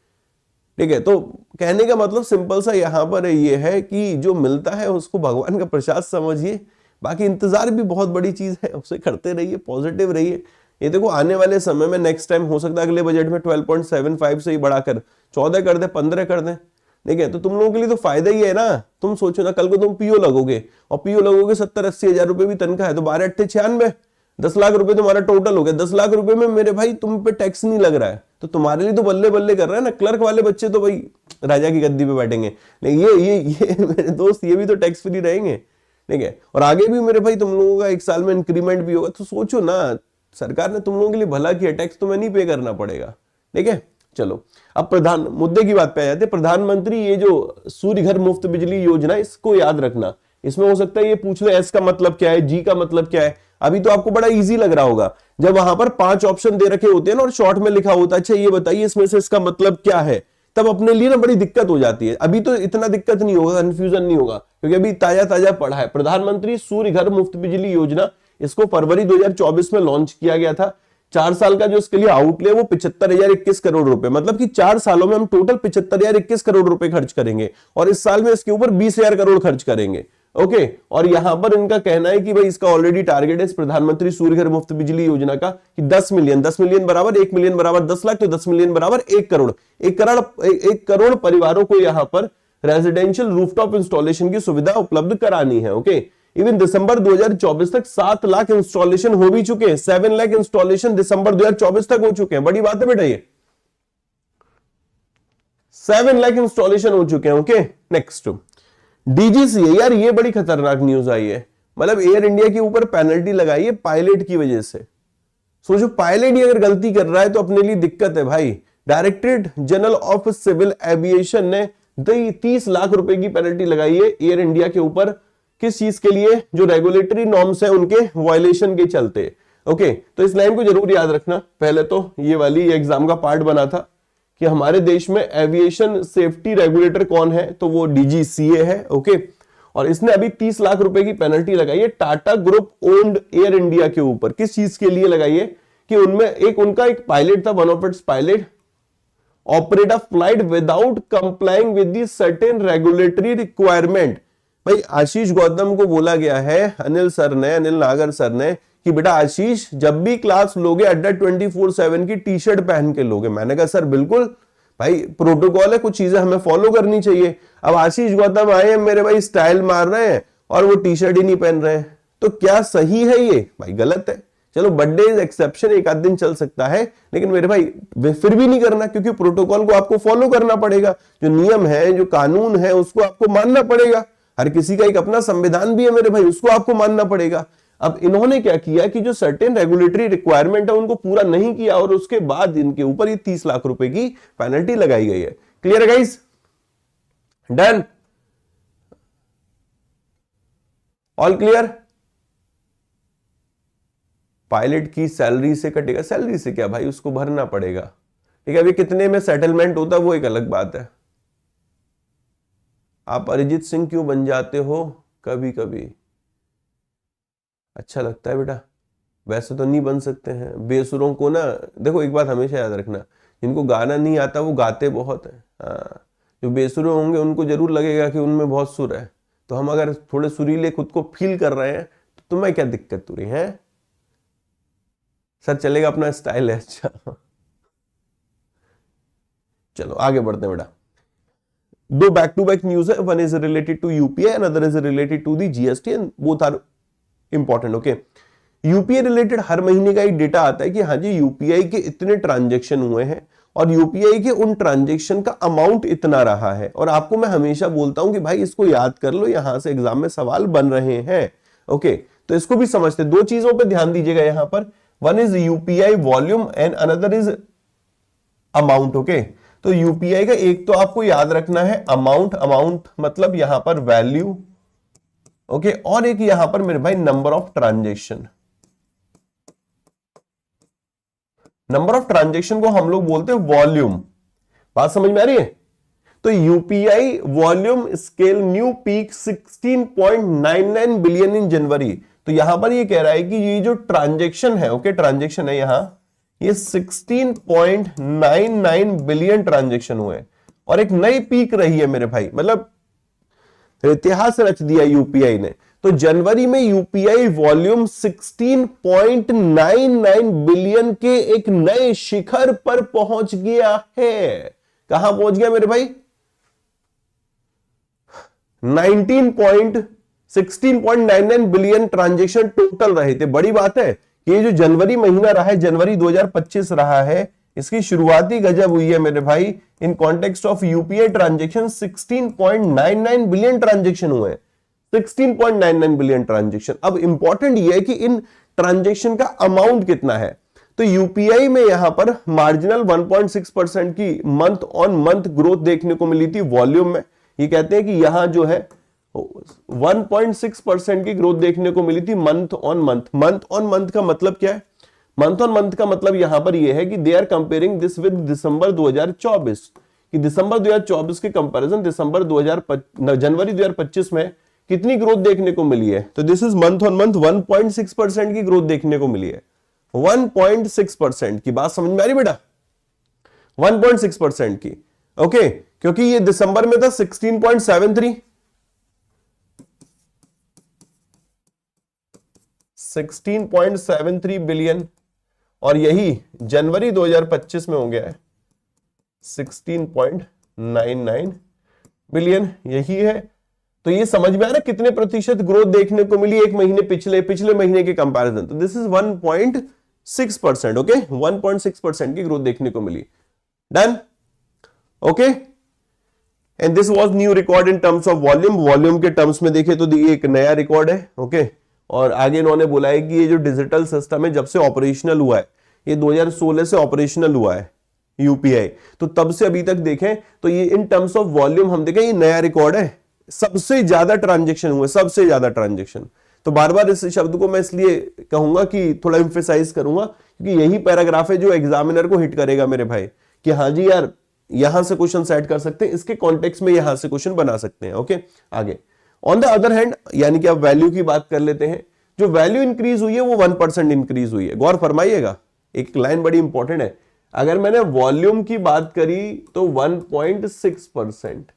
ठीक है, तो कहने का मतलब सिंपल सा यहां पर ये है कि जो मिलता है उसको भगवान का प्रसाद समझिए, बाकी इंतजार भी बहुत बड़ी चीज है, उसे करते रहिए, पॉजिटिव रहिए। ये देखो आने वाले समय में नेक्स्ट टाइम हो सकता है अगले बजट में 12.75 से ही बढ़ाकर 14 कर दे, 15 कर दे। ठीक है, तो तुम लोगों के लिए तो फायदा ही है ना। तुम सोचो ना, कल को तुम पीओ लगोगे और पीओ लगोगे 70-80 हजार रुपए भी तनख्वाह है, तो 12×8 = 96, 10 लाख रुपए तुम्हारा टोटल हो गया। 10 लाख रुपए में मेरे भाई तुम पे टैक्स नहीं लग रहा है, तो तुम्हारे लिए तो बल्ले बल्ले कर रहा है ना। क्लर्क वाले बच्चे तो भाई राजा की गद्दी पे बैठेंगे, नहीं ये मेरे दोस्त ये भी तो टैक्स फ्री रहेंगे। ठीक है, और आगे भी मेरे भाई तुम लोगों का 1 साल में इंक्रीमेंट भी होगा। तो सोचो ना, सरकार ने तुम लोगों के लिए भला किया, टैक्स तुम्हें नहीं पे करना पड़ेगा। ठीक है, चलो अब प्रधान मुद्दे की बात पे आ जाते हैं। प्रधानमंत्री ये जो सूर्य घर मुफ्त बिजली योजना, इसको याद रखना। इसमें हो सकता है ये पूछ ले एस का मतलब क्या है, जी का मतलब क्या है। अभी तो आपको बड़ा इजी लग रहा होगा जब वहां पर 5 ऑप्शन दे रखे होते हैं ना और शॉर्ट में लिखा होता है अच्छा ये बताइए इसमें से इसका मतलब क्या है, तब अपने लिए ना बड़ी दिक्कत हो जाती है। अभी तो इतना दिक्कत नहीं होगा, कंफ्यूजन नहीं होगा, क्योंकि अभी ताजा ताजा पढ़ा है। प्रधानमंत्री सूर्य घर मुफ्त बिजली योजना, इसको फरवरी 2024 में लॉन्च किया गया था। 4 साल का जो इसके लिए आउटले वो 75,021 करोड़ रुपए, मतलब कि 4 सालों में हम टोटल 75,021 करोड़ रुपए खर्च करेंगे और इस साल में इसके ऊपर 20,000 करोड़ खर्च करेंगे। ओके, और यहां पर इनका कहना है कि भाई इसका ऑलरेडी टारगेट है इस प्रधानमंत्री सूर्य घर मुफ्त बिजली योजना का कि 10 मिलियन, 10 मिलियन बराबर 1 मिलियन बराबर 10 लाख, तो 10 मिलियन बराबर 1 करोड़, 1 करोड़ परिवारों को यहां पर रेजिडेंशियल रूफटॉप इंस्टॉलेशन की सुविधा उपलब्ध करानी है। ओके, इवन दिसंबर 2024 तक 7 लाख इंस्टॉलेशन हो भी चुके हैं। 7 लाख इंस्टॉलेशन दिसंबर 2024 तक हो चुके हैं। बड़ी बात है बेटा, ये 7 लाख इंस्टॉलेशन हो चुके हैं। ओके, नेक्स्ट डीजीसीए, यार ये बड़ी खतरनाक न्यूज आई है। मतलब एयर इंडिया के ऊपर पेनल्टी लगाई है पायलट की वजह से। सोचो पायलट ही अगर गलती कर रहा है तो अपने लिए दिक्कत है भाई। Directorate general of civil aviation ने 30 लाख रुपए की पेनल्टी लगाई है एयर इंडिया के ऊपर। किस चीज के लिए? जो रेगुलेटरी नॉर्म्स है उनके वायलेशन के चलते। ओके, तो इस लाइन को जरूर याद रखना। पहले तो ये वाली एग्जाम का पार्ट बना था कि हमारे देश में एविएशन सेफ्टी रेगुलेटर कौन है, तो वो डीजीसीए है। ओके, और इसने अभी 30 लाख रुपए की पेनल्टी लगाई है Tata group owned air India के ऊपर। किस चीज के लिए लगाई है? कि उनमें उनका एक पायलट था, one of its pilot operate a flight without complying with the certain regulatory requirement. भाई आशीष गौतम को बोला गया है अनिल नागर सर ने कि बेटा आशीष जब भी क्लास लोगे अड्डा 24/7 की टी शर्ट पहन के लोगे। मैंने कहा सर बिल्कुल भाई, प्रोटोकॉल है, कुछ चीजें हमें फॉलो करनी चाहिए। अब आशीष गौतम आए हैं मेरे भाई, स्टाइल मार रहे हैं और वो टी शर्ट ही नहीं पहन रहे हैं, तो क्या सही है ये? भाई गलत है। चलो बर्थडे इज एक्सेप्शन, एक आध दिन चल सकता है, लेकिन मेरे भाई फिर भी नहीं करना, क्योंकि प्रोटोकॉल को आपको फॉलो करना पड़ेगा। जो नियम है, जो कानून है, उसको आपको मानना पड़ेगा। हर किसी का एक अपना संविधान भी है मेरे भाई, उसको आपको मानना पड़ेगा। अब इन्होंने क्या किया कि जो सर्टेन रेगुलेटरी रिक्वायरमेंट है उनको पूरा नहीं किया और उसके बाद इनके ऊपर ये 30 लाख रुपए की पेनल्टी लगाई गई है। क्लियर है guys? Done? All clear? Pilot की सैलरी से कटेगा। सैलरी से क्या भाई, उसको भरना पड़ेगा। ठीक है, अभी कितने में सेटलमेंट होता है वो एक अलग बात है। आप अरिजीत सिंह क्यों बन जाते हो कभी कभी? अच्छा लगता है बेटा, वैसे तो नहीं बन सकते हैं। बेसुरों को ना, देखो एक बात हमेशा याद रखना, जिनको गाना नहीं आता वो गाते बहुत है। हाँ, जो बेसुरे होंगे उनको जरूर लगेगा कि उनमें बहुत सुर है। तो हम अगर थोड़े सुरीले खुद को फील कर रहे हैं तो तुम्हें क्या दिक्कत हो रही है? सर चलेगा, अपना स्टाइल है। अच्छा चलो आगे बढ़ते हैं बेटा। दो बैक टू बैक न्यूज है, one is related to UPI and other is related to the GST and both are important. Okay, UPI related हर महीने का एक डेटा आता है कि हाँ जी यूपीआई के इतने ट्रांजैक्शन हुए हैं और यूपीआई के उन ट्रांजैक्शन का अमाउंट इतना रहा है। और आपको मैं हमेशा बोलता हूं कि भाई इसको याद कर लो, यहां से एग्जाम में सवाल बन रहे हैं। ओके, तो इसको भी समझते, दो चीजों पे ध्यान दीजिएगा यहां पर, one is UPI volume and another is amount. Okay, तो यूपीआई का एक तो आपको याद रखना है अमाउंट मतलब यहां पर वैल्यू। ओके, और एक यहां पर मेरे भाई number of transaction. Number of transaction को हम लोग बोलते हैं वॉल्यूम। बात समझ में आ रही है? तो UPI volume scale new peak 16.99 billion in January. तो यहां पर ये कह रहा है कि ये जो ट्रांजैक्शन है, ओके ट्रांजैक्शन है यहां, ये 16.99 बिलियन ट्रांजैक्शन हुए और एक नई पीक रही है मेरे भाई, मतलब इतिहास रच दिया यूपीआई ने। तो जनवरी में यूपीआई वॉल्यूम 16.99 बिलियन के एक नए शिखर पर पहुंच गया है। कहां पहुंच गया मेरे भाई? 16.99 बिलियन ट्रांजैक्शन टोटल रहे थे। बड़ी बात है कि ये जो जनवरी महीना रहा है, जनवरी 2025 रहा है, इसकी शुरुआती गजब हुई है मेरे भाई। In context of UPI transaction 16.99 billion transaction हुए, 16.99 बिलियन ट्रांजैक्शन। अब इंपॉर्टेंट ये है कि इन ट्रांजैक्शन का अमाउंट कितना है। तो यूपीआई में यहां पर मार्जिनल 1.6% की मंथ ऑन मंथ ग्रोथ देखने को मिली थी वॉल्यूम में। ये कहते हैं कि यहां जो है 1.6% की ग्रोथ देखने को मिली थी month on month. Month on month का मतलब क्या है? मंथ ऑन मंथ का मतलब यहां पर यह है कि they are comparing this with December 2024, कि दिसंबर 2024 के कंपैरिजन दिसंबर जनवरी 2025 में कितनी ग्रोथ देखने को मिली है। तो this is month on month 1.6% की ग्रोथ देखने को मिली है। 1.6% की बात समझ में आ रही बेटा? 1.6% की, ओके क्योंकि ये दिसंबर में था 16.73 बिलियन और यही जनवरी 2025 में हो गया है 16.99 बिलियन, यही है। तो ये समझ में आ रहा है कितने प्रतिशत ग्रोथ देखने को मिली एक महीने पिछले महीने के कंपैरिजन। तो दिस इज 1.6%, ओके 1.6% की ग्रोथ देखने को मिली। Done, okay. And this was new record in terms of volume. Volume के टर्म्स में देखे तो ये एक नया रिकॉर्ड है, ओके। और आगे इन्होंने बोला है कि ये जो डिजिटल सिस्टम है जब से ऑपरेशनल हुआ है, ये 2016 से ऑपरेशनल हुआ है यूपीआई, तो तब से अभी तक देखें तो ये इन टर्म्स ऑफ वॉल्यूम हम देखें ये नया रिकॉर्ड है। सबसे ज्यादा ट्रांजैक्शन हुए, सबसे ज्यादा ट्रांजैक्शन। तो बार बार इस शब्द को मैं इसलिए कहूंगा कि थोड़ा एम्फेसाइज करूंगा क्योंकि यही पैराग्राफ है जो एग्जामिनर को हिट करेगा मेरे भाई कि हाँ जी यार यहां से क्वेश्चन सेट कर सकते हैं, इसके कॉन्टेक्स्ट में यहां से क्वेश्चन बना सकते हैं, ओके। आगे ऑन द अदर हैंड, यानी कि अब वैल्यू की बात कर लेते हैं। जो वैल्यू इंक्रीज हुई है वो 1% इंक्रीज हुई है। गौर फरमाइएगा, एक लाइन बड़ी इंपॉर्टेंट है। अगर मैंने वॉल्यूम की बात करी तो 1.6%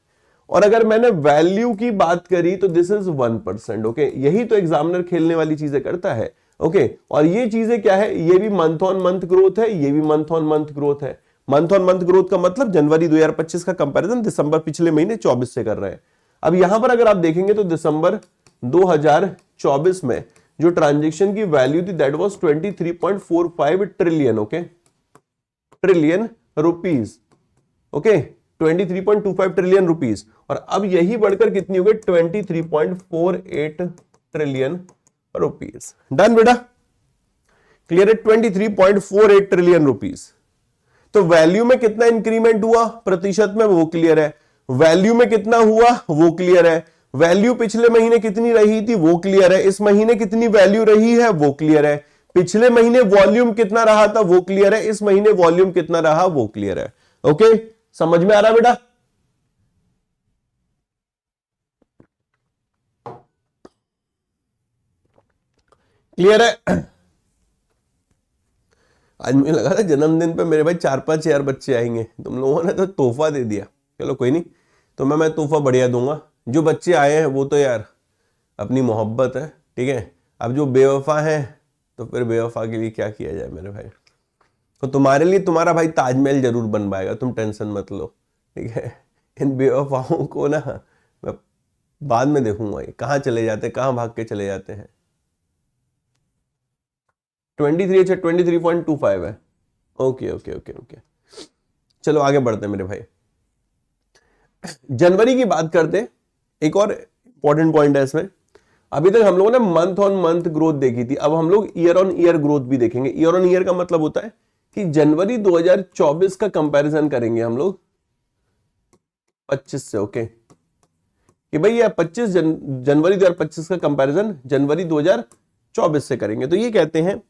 और अगर मैंने वैल्यू की बात करी तो दिस इज 1%, ओके। यही तो एग्जामिनर खेलने वाली चीजें करता है, ओके। और ये चीजें क्या है? ये भी मंथ ऑन मंथ ग्रोथ है, ये भी मंथ ऑन मंथ ग्रोथ है। मंथ ऑन मंथ ग्रोथ का मतलब जनवरी 2025 का कंपैरिजन दिसंबर पिछले महीने 24 से कर रहे हैं। अब यहां पर अगर आप देखेंगे तो दिसंबर 2024 में जो ट्रांजैक्शन की वैल्यू थी that was 23.45 trillion, okay, trillion rupees, okay, 23.25 trillion rupees. और अब यही बढ़कर कितनी हो गई? 23.48 ट्रिलियन रुपीज। डन बेटा, क्लियर है? 23.48 ट्रिलियन रुपीज। तो वैल्यू में कितना इंक्रीमेंट हुआ प्रतिशत में वो क्लियर है, वैल्यू में कितना हुआ वो क्लियर है, वैल्यू पिछले महीने कितनी रही थी वो क्लियर है, इस महीने कितनी वैल्यू रही है वो क्लियर है, पिछले महीने वॉल्यूम कितना रहा था वो क्लियर है, इस महीने वॉल्यूम कितना रहा वो क्लियर है, ओके। समझ में आ रहा बेटा? क्लियर है? आज मुझे लगा था जन्मदिन पे मेरे भाई 4-5 यार बच्चे आएंगे, तुम लोगों ने तो तोहफा दे दिया। चलो कोई नहीं, तो मैं तोहफा बढ़िया दूंगा। जो बच्चे आए हैं वो तो यार अपनी मोहब्बत है, ठीक है। अब जो बेवफा है तो फिर बेवफा के लिए क्या किया जाए मेरे भाई। तो तुम्हारे लिए तुम्हारा भाई ताजमहल जरूर बन पाएगा, तुम टेंशन मत लो, ठीक है। इन बेवफाओं को ना मैं बाद में देखूंगा ये कहाँ चले जाते हैं, कहाँ भाग के चले जाते हैं। 23, अच्छा 23.25 है, ओके ओके ओके ओके। चलो आगे बढ़ते हैं मेरे भाई। जनवरी की बात करते, एक और इंपॉर्टेंट पॉइंट है इसमें। अभी तक हम लोगों ने मंथ ऑन मंथ ग्रोथ देखी थी, अब हम लोग ईयर ऑन ईयर ग्रोथ भी देखेंगे। ईयर ऑन ईयर का मतलब होता है कि जनवरी 2024 का कंपैरिजन करेंगे हम लोग 25 से, ओके। कि भाई ये 25 जनवरी 2025 का कंपैरिजन जनवरी 2024 से करेंगे। तो ये कहते हैं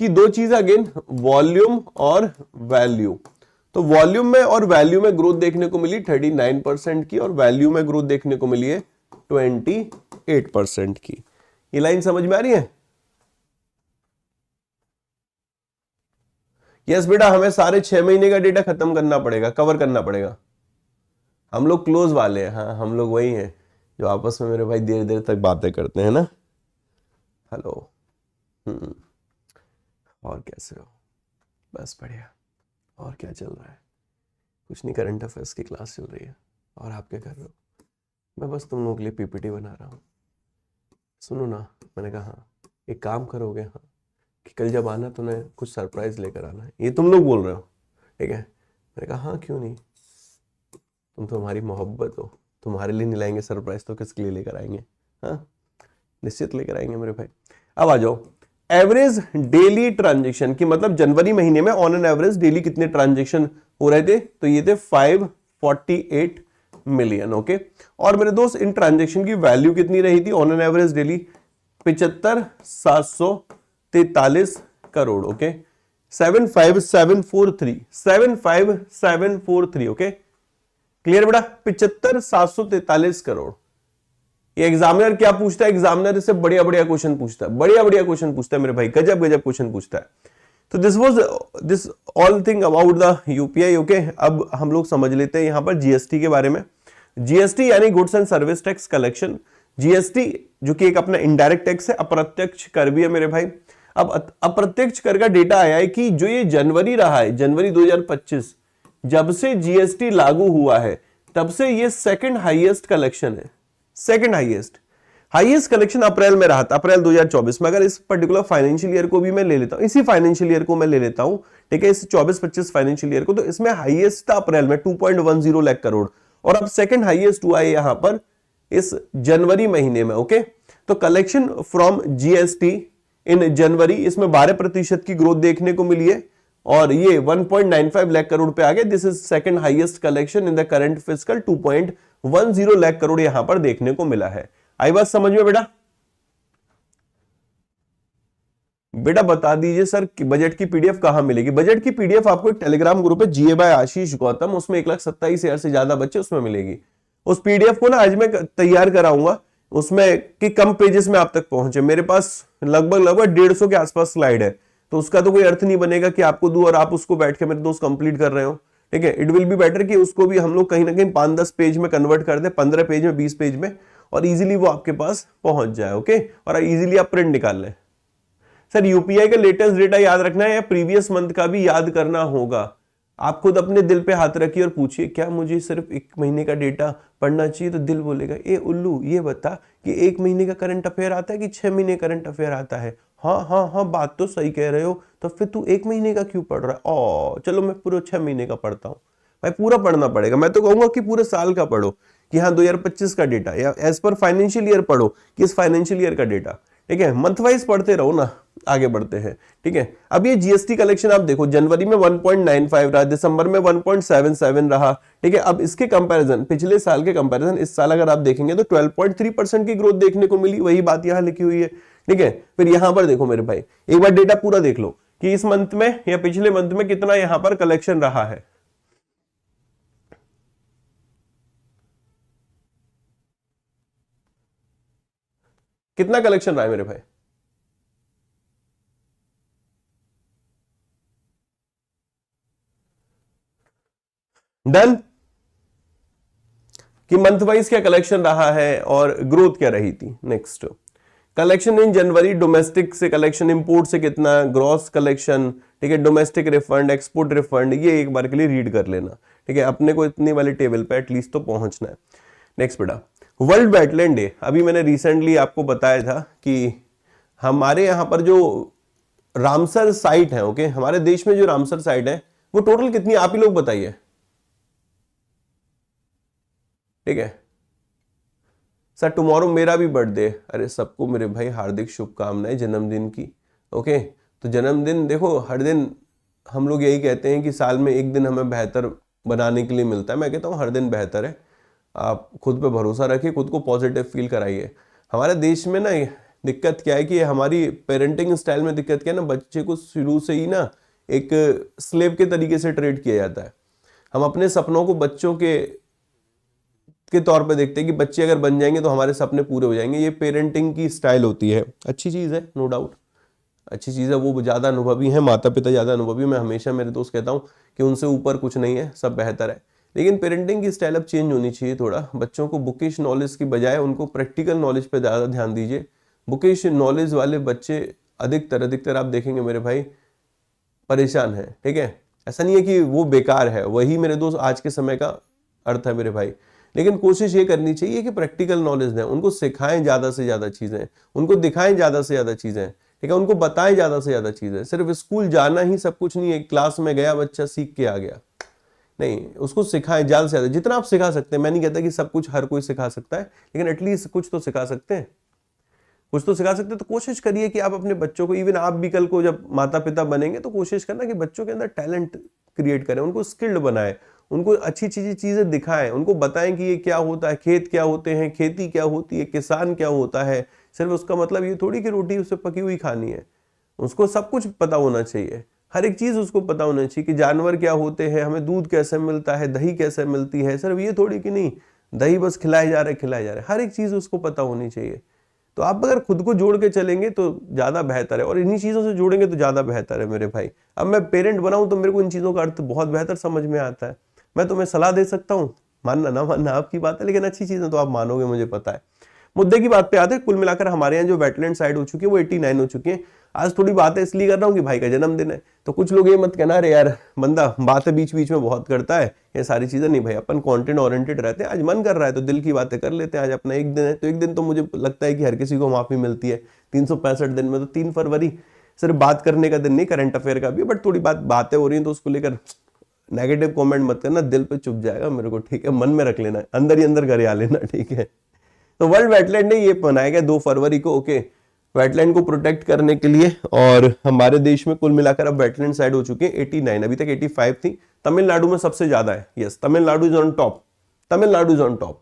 कि दो चीज अगेन, वॉल्यूम और वैल्यू। तो वॉल्यूम में और वैल्यू में ग्रोथ देखने को मिली 39% की और वैल्यू में ग्रोथ देखने को मिली है 28% की। ये लाइन समझ में आ रही है? यस बेटा, हमें सारे 6 महीने का डेटा खत्म करना पड़ेगा, कवर करना पड़ेगा। हम लोग क्लोज वाले हैं, हाँ हम लोग वही हैं जो आपस में मेरे भाई देर देर तक बातें करते हैं ना। हेलो। और कैसे हो? बस बढ़िया। और क्या चल रहा है? कुछ नहीं, करंट अफेयर्स की क्लास चल रही है। और आप क्या कर रहे हो? मैं बस तुम लोगों के लिए पीपीटी बना रहा हूँ। सुनो ना, मैंने कहा हाँ एक काम करोगे, हाँ कि कल जब आना तो मैं कुछ सरप्राइज लेकर आना है। ये तुम लोग बोल रहे हो, ठीक है? मैंने कहा हाँ क्यों नहीं, तुम तो हमारी मोहब्बत हो, तुम्हारे लिए नहीं लाएंगे सरप्राइज तो किसके लिए लेकर आएंगे? हाँ निश्चित लेकर आएंगे मेरे भाई। अब आ जाओ, एवरेज डेली ट्रांजेक्शन की मतलब जनवरी महीने में ऑन एन एवरेज डेली कितने ट्रांजेक्शन हो रहे थे? तो ये थे 548 मिलियन। ओके, और मेरे दोस्त इन ट्रांजेक्शन की वैल्यू कितनी रही थी on an average daily? 75,743 crore. Okay, 75743 okay, clear बेटा? 75,743 करोड़। ये एग्जामिनर क्या पूछता है? एग्जामिनर इससे बढ़िया बढ़िया क्वेश्चन पूछता है, बढ़िया बढ़िया क्वेश्चन पूछता है मेरे भाई, गजब गजब क्वेश्चन पूछता है। तो this all thing about the UPI. Okay, अब हम लोग समझ लेते हैं यहां पर जीएसटी के बारे में। जीएसटी यानी goods and service tax collection. GST जो कि एक अपना इनडायरेक्ट टैक्स है, अप्रत्यक्ष कर भी है मेरे भाई। अब अप्रत्यक्ष कर का डेटा आया है कि जो ये जनवरी रहा है, जनवरी 2025, जब से जीएसटी लागू हुआ है तब से ये सेकंड हाईएस्ट कलेक्शन है। सेकंड हाईएस्ट कलेक्शन अप्रैल में रहा था, अप्रैल 2024 में। अगर इस पर्टिकुलर फाइनेंशियल ईयर को भी मैं ले लेता हूं, इसी फाइनेंशियल ईयर को मैं ले लेता हूं, ठीक है, इस 24-25 फाइनेंशियल ईयर को, तो इसमें हाईएस्ट था अप्रैल में 2.10 लाख करोड़, और अब सेकंड हाईएस्ट हुआ है यहां पर इस जनवरी महीने में। ओके, तो कलेक्शन फ्रॉम जीएसटी इन जनवरी, इसमें 12% की ग्रोथ देखने को मिली है और ये 1.95 लाख करोड़ पे आ गया। This is second highest collection in the current fiscal. 2.10 lakh crore यहां पर देखने को मिला है। आई बात समझ में बेटा? बेटा बता दीजिए सर कि बजट की पीडीएफ कहां मिलेगी? बजट की पीडीएफ आपको एक टेलीग्राम ग्रुप है जीए बाय आशीष गौतम, उसमें 1,27,000 से ज्यादा बच्चे, उसमें मिलेगी। उस पीडीएफ को ना आज मैं तैयार कराऊंगा, उसमें कि कम पेजेस में आप तक पहुंचे। मेरे पास लगभग 150 के आसपास स्लाइड है, तो उसका तो कोई अर्थ नहीं बनेगा कि आपको दूं और आप उसको बैठ के मेरे दोस्त कंप्लीट कर रहे हो, ठीक है? इट विल बी बेटर कि उसको भी हम लोग कहीं ना कहीं 5-10 पेज में कन्वर्ट कर दे, 15 पेज में, 20 पेज में, और इजीली वो आपके पास पहुंच जाए। ओके, और इजीली आप प्रिंट निकाल लें। सर यूपीआई का लेटेस्ट डेटा याद रखना है या प्रीवियस मंथ का भी याद करना होगा? आप खुद अपने दिल पे हाथ रखिए और पूछिए, क्या मुझे सिर्फ 1 महीने का डेटा पढ़ना चाहिए? तो दिल बोलेगा, ए उल्लू ये बता कि 1 महीने का करंट अफेयर आता है कि 6 महीने करंट अफेयर आता है? हाँ हाँ हाँ, बात तो सही कह रहे हो, तो फिर तू 1 महीने का क्यों पढ़ रहा है? ओ चलो मैं पूरा 6 महीने का पढ़ता हूँ। भाई पूरा पढ़ना पड़ेगा। मैं तो कहूंगा कि पूरे साल का पढ़ो, कि हाँ 2025 का डेटा, या एज पर फाइनेंशियल ईयर पढ़ो कि इस फाइनेंशियल ईयर का डेटा, ठीक है? मंथ वाइज पढ़ते रहो ना। आगे बढ़ते हैं, ठीक है? अब ये जीएसटी कलेक्शन आप देखो, जनवरी में 1.95 रहा, दिसंबर में 1.77 रहा, ठीक है? अब इसके कंपैरिजन, पिछले साल के कंपैरिजन इस साल अगर आप देखेंगे तो 12.3% की ग्रोथ देखने को मिली। वही बात यहां लिखी हुई है, ठीक है? फिर यहां पर देखो मेरे भाई, एक बार डेटा पूरा देख लो कि इस मंथ में या पिछले मंथ में कितना यहां पर कलेक्शन रहा है। कितना कलेक्शन रहा है मेरे भाई? डन? कि मंथ वाइज क्या कलेक्शन रहा है और ग्रोथ क्या रही थी। Next, collection in January, domestic से कलेक्शन, इंपोर्ट से कितना, ग्रॉस कलेक्शन, ठीक है? डोमेस्टिक रिफंड, एक्सपोर्ट रिफंड, ये एक बार के लिए रीड कर लेना, ठीक है? अपने को इतनी वाली टेबल पे एटलीस्ट तो पहुंचना है। नेक्स्ट बेटा, वर्ल्ड वेटलैंड डे। अभी मैंने रिसेंटली आपको बताया था कि हमारे यहां पर जो रामसर साइट है, ओके, हमारे देश में जो रामसर साइट है वो टोटल कितनी, आप ही लोग बताइए, ठीक है? सर टुमारो मेरा भी बर्थडे। अरे सबको मेरे भाई हार्दिक शुभकामनाएं जन्मदिन की। ओके, तो जन्मदिन देखो, हर दिन हम लोग यही कहते हैं कि साल में एक दिन हमें बेहतर बनाने के लिए मिलता है। मैं कहता हूँ हर दिन बेहतर है। आप खुद पे भरोसा रखिए, खुद को पॉजिटिव फील कराइए। हमारे देश में ना दिक्कत क्या है कि हमारी पेरेंटिंग स्टाइल में दिक्कत क्या है ना, बच्चे को शुरू से ही ना एक स्लेव के तरीके से ट्रीट किया जाता है। हम अपने सपनों को बच्चों के तौर पे देखते हैं कि बच्चे अगर बन जाएंगे तो हमारे सपने पूरे हो जाएंगे। ये पेरेंटिंग की स्टाइल होती है, अच्छी चीज़ है, नो डाउट अच्छी चीज़ है। वो ज़्यादा अनुभवी हैं, माता पिता ज़्यादा अनुभवी। मैं हमेशा मेरे दोस्त कहता हूँ कि उनसे ऊपर कुछ नहीं है, सब बेहतर है। लेकिन पेरेंटिंग की स्टाइल अब चेंज होनी चाहिए थोड़ा। बच्चों को बुकिश नॉलेज की बजाय उनको प्रैक्टिकल नॉलेज पे ज़्यादा ध्यान दीजिए। बुकिश नॉलेज वाले बच्चे अधिकतर आप देखेंगे मेरे भाई परेशान है, ठीक है। ऐसा नहीं है कि वो बेकार है, वही मेरे दोस्त आज के समय का अर्थ है मेरे भाई। लेकिन कोशिश ये करनी चाहिए कि प्रैक्टिकल नॉलेज दें, उनको सिखाएं ज़्यादा से ज़्यादा चीज़ें, उनको दिखाएं ज़्यादा से ज़्यादा चीज़ें, ठीक है, उनको बताएं ज़्यादा से ज़्यादा चीज़ें। सिर्फ स्कूल जाना ही सब कुछ नहीं है, क्लास में गया बच्चा सीख के आ गया, नहीं, उसको सिखाएं ज़्यादा से ज़्यादा, जितना आप सिखा सकते हैं। मैं नहीं कहता कि सब कुछ हर कोई सिखा सकता है, लेकिन एटलीस्ट कुछ तो सिखा सकते हैं, कुछ तो सिखा सकते हैं। तो कोशिश करिए कि आप अपने बच्चों को, इवन आप भी कल को जब माता पिता बनेंगे तो कोशिश करना कि बच्चों के अंदर टैलेंट क्रिएट करें, उनको स्किल्ड बनाएं, उनको अच्छी चीजें दिखाएं, उनको बताएं कि ये क्या होता है, खेत क्या होते हैं, खेती क्या होती है, किसान क्या होता है। सिर्फ उसका मतलब ये थोड़ी कि रोटी उससे पकी हुई खानी है, उसको सब कुछ पता होना चाहिए, हर एक चीज उसको पता होना चाहिए कि जानवर क्या होते हैं, हमें दूध कैसे मिलता है, दही कैसे मिलती है। सिर्फ ये थोड़ी कि नहीं दही बस खिलाए जा रहे, हर एक चीज उसको पता होनी चाहिए। तो आप अगर खुद को जोड़ के चलेंगे तो ज्यादा बेहतर है, और इन्हीं चीजों से जोड़ेंगे तो ज्यादा बेहतर है मेरे भाई। अब मैं पेरेंट बनाऊं तो मेरे को इन चीजों का अर्थ बहुत बेहतर समझ में आता है। मैं तुम्हें सलाह दे सकता हूँ, मानना ना मानना आपकी बात है, लेकिन अच्छी चीजें तो आप मानोगे, मुझे पता है। मुद्दे की बात पे आते हैं। कुल मिलाकर हमारे यहाँ जो वेटलैंड साइड हो चुकी है वो 89 हो चुकी है। आज थोड़ी बात है इसलिए कर रहा हूँ कि भाई का जन्मदिन है, तो कुछ लोग ये मत कहना अरे यार बंदा बातें बीच बीच में बहुत करता है, ये सारी चीजें नहीं भाई। अपन कंटेंट ओरिएंटेड रहते हैं, आज मन कर रहा है तो दिल की बातें कर लेते हैं। आज अपना एक दिन है तो एक दिन तो मुझे लगता है कि हर किसी को माफी मिलती है 365 दिन में। तो 3 फरवरी सिर्फ बात करने का दिन नहीं, करंट अफेयर का भी, बट थोड़ी बातें हो रही हैं तो उसको लेकर नेगेटिव कमेंट मत करना, दिल पे चुप जाएगा मेरे को, ठीक है, मन में रख लेना, अंदर ही अंदर घर आ लेना, ठीक है। तो वर्ल्ड वेटलैंड डे ये मनाया गया 2 फरवरी को, ओके, वेटलैंड को प्रोटेक्ट करने के लिए। और हमारे देश में कुल मिलाकर अब वेटलैंड साइड हो चुके हैं 89, अभी तक 85 थी। तमिलनाडु में सबसे ज्यादा है, yes, Tamil Nadu is on top, Tamil Nadu is on top.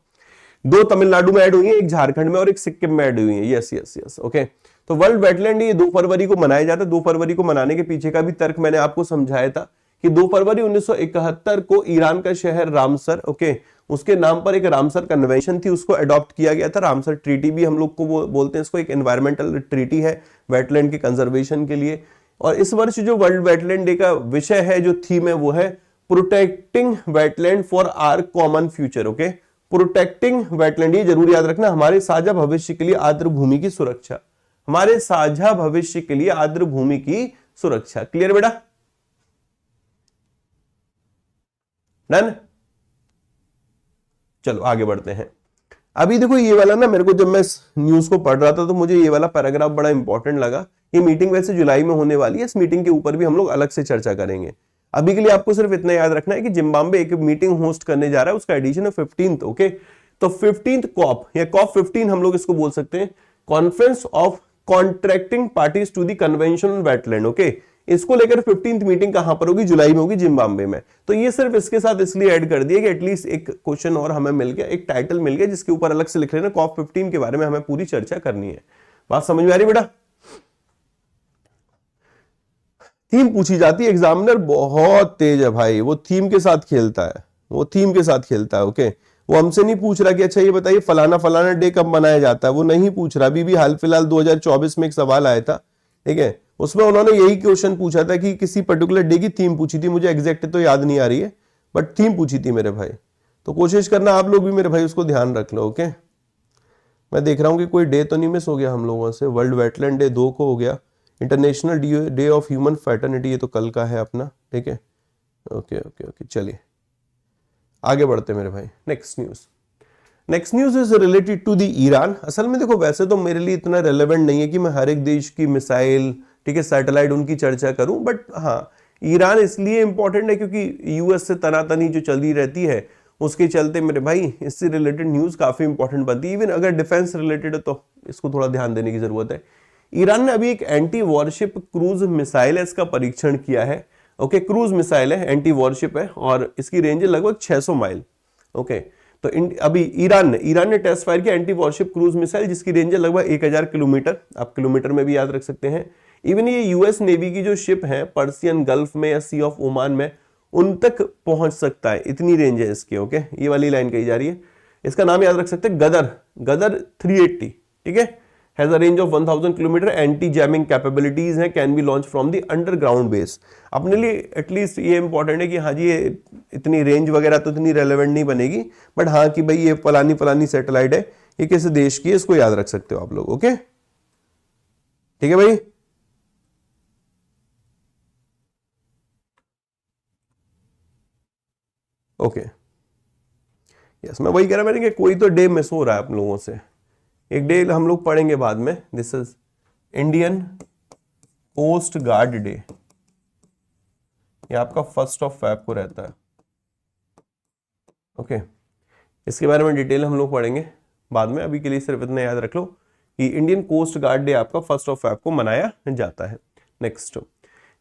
2 Tamil Nadu में ऐड हुई है, एक झारखंड में और एक सिक्किम में ऐड हुई है, यस यस यस, ओके। तो वर्ल्ड वेटलैंड ये 2 फरवरी को मनाया जाता है। 2 फरवरी को मनाने के पीछे का भी तर्क मैंने आपको समझाया था कि 2 फरवरी 1971 को ईरान का शहर रामसर, ओके, उसके नाम पर एक रामसर कन्वेंशन थी, उसको अडॉप्ट किया गया था। रामसर ट्रीटी भी हम लोग को वो बोलते हैं, इसको एक एनवायरमेंटल ट्रीटी है वेटलैंड के कंजर्वेशन के लिए। और इस वर्ष जो वर्ल्ड वेटलैंड डे का विषय है, जो थीम है, वो है protecting wetland for our common future, okay, protecting wetland. ये जरूर याद रखना, हमारे साझा भविष्य के लिए आर्द्र भूमि की सुरक्षा, हमारे साझा भविष्य के लिए आर्द्र भूमि की सुरक्षा। क्लियर बेटा, डन। चलो आगे बढ़ते हैं। अभी देखो ये वाला ना, मेरे को जब मैं न्यूज को पढ़ रहा था तो मुझे ये वाला पैराग्राफ बड़ा इंपॉर्टेंट लगा। ये मीटिंग वैसे जुलाई में होने वाली है, इस मीटिंग के ऊपर भी हम लोग अलग से चर्चा करेंगे। अभी के लिए आपको सिर्फ इतना याद रखना है कि जिम्बाब्वे एक मीटिंग होस्ट करने जा रहा है, उसका एडिशन है 15th, ओके। तो 15th कॉप या कॉप 15 हम लोग इसको बोल सकते हैं, conference of contracting parties to the convention on wetland, okay. इसको लेकर 15th मीटिंग कहां पर होगी? जुलाई में होगी, जिम्बाब्वे में। तो ये सिर्फ इसके साथ इसलिए ऐड कर दिया कि एटलीस्ट एक क्वेश्चन और हमें मिल गया, एक टाइटल मिल गया जिसके ऊपर अलग से लिख लेना, कॉप 15 के बारे में हमें पूरी चर्चा करनी है। बात समझ में आ रही बेटा? थीम पूछी जाती है, एग्जामिनर बहुत तेज है भाई, वो थीम के साथ खेलता है, वो थीम के साथ खेलता है, ओके। वो हमसे नहीं पूछ रहा कि अच्छा ये बताइए फलाना फलाना डे कब मनाया जाता है, वो नहीं पूछ रहा। अभी भी हाल फिलहाल 2024 में एक सवाल आया था, ठीक है, उसमें उन्होंने यही क्वेश्चन पूछा था कि किसी पर्टिकुलर डे की थीम पूछी थी, मुझे एग्जैक्ट तो याद नहीं आ रही है, बट थीम पूछी थी मेरे भाई। तो कोशिश करना आप लोग भी मेरे भाई उसको ध्यान रख लो, ओके। मैं देख रहा हूं कि कोई डे तो नहीं मिस हो गया हम लोगों से। वर्ल्ड वेटलैंड डे 2 को हो गया, international day of human fraternity ये तो कल का है अपना, ठीक है, ओके ओके ओके। चलिए आगे बढ़ते मेरे भाई। Next news is related to the Iran. असल में देखो वैसे तो मेरे लिए इतना रेलेवेंट नहीं है कि मैं हर एक देश की मिसाइल, ठीक है, सैटेलाइट, उनकी चर्चा करूं, बट हाँ ईरान इसलिए इंपॉर्टेंट है क्योंकि यूएस से तनातनी जो चलती रहती है उसके चलते मेरे भाई इससे रिलेटेड न्यूज काफी इंपॉर्टेंट बनती है। इवन अगर डिफेंस रिलेटेड है तो इसको थोड़ा ध्यान देने की जरूरत है। ईरान ने अभी एक एंटी वॉरशिप क्रूज मिसाइल है, इसका परीक्षण किया है, ओके। क्रूज मिसाइल है, एंटी वॉरशिप है और इसकी रेंज है लगभग 600 माइल, ओके। तो अभी ईरान ने टेस्ट फायर किया एंटी वॉरशिप क्रूज मिसाइल जिसकी रेंज है लगभग 1000 किलोमीटर, आप किलोमीटर में भी याद रख सकते हैं। इवन ये यूएस नेवी की जो शिप है पर्सियन गल्फ में या सी ऑफ ओमान में, उन तक पहुंच सकता है, इतनी रेंज है इसकी। ओके, ये वाली लाइन कही जा रही है। इसका नाम याद रख सकते हैं गदर, गदर 380, ठीक है। Has a range of 1000 kilometre, anti jamming capabilities है, can be launch from the underground base. अपने लिए एटलीस्ट ये इंपॉर्टेंट है कि हाँ जी, ये इतनी रेंज वगैरह तो इतनी रेलेवेंट नहीं बनेगी, बट हाँ कि भाई ये फलानी फलानी सैटेलाइट है, ये किस देश की है, इसको याद रख सकते हो आप लोग। ओके, ठीक है भाई। ओके, यस, मैं वही कह रहा मैंने कि कोई तो डे मिस हो रहा है आप लोगों से। एक डे हम लोग पढ़ेंगे बाद में। This is Indian coast guard day, ये आपका 1 Feb को रहता है। ओके, इसके बारे में डिटेल हम लोग पढ़ेंगे बाद में, अभी के लिए सिर्फ इतना याद रख लो कि इंडियन कोस्ट गार्ड डे आपका 1 Feb को मनाया जाता है। नेक्स्ट,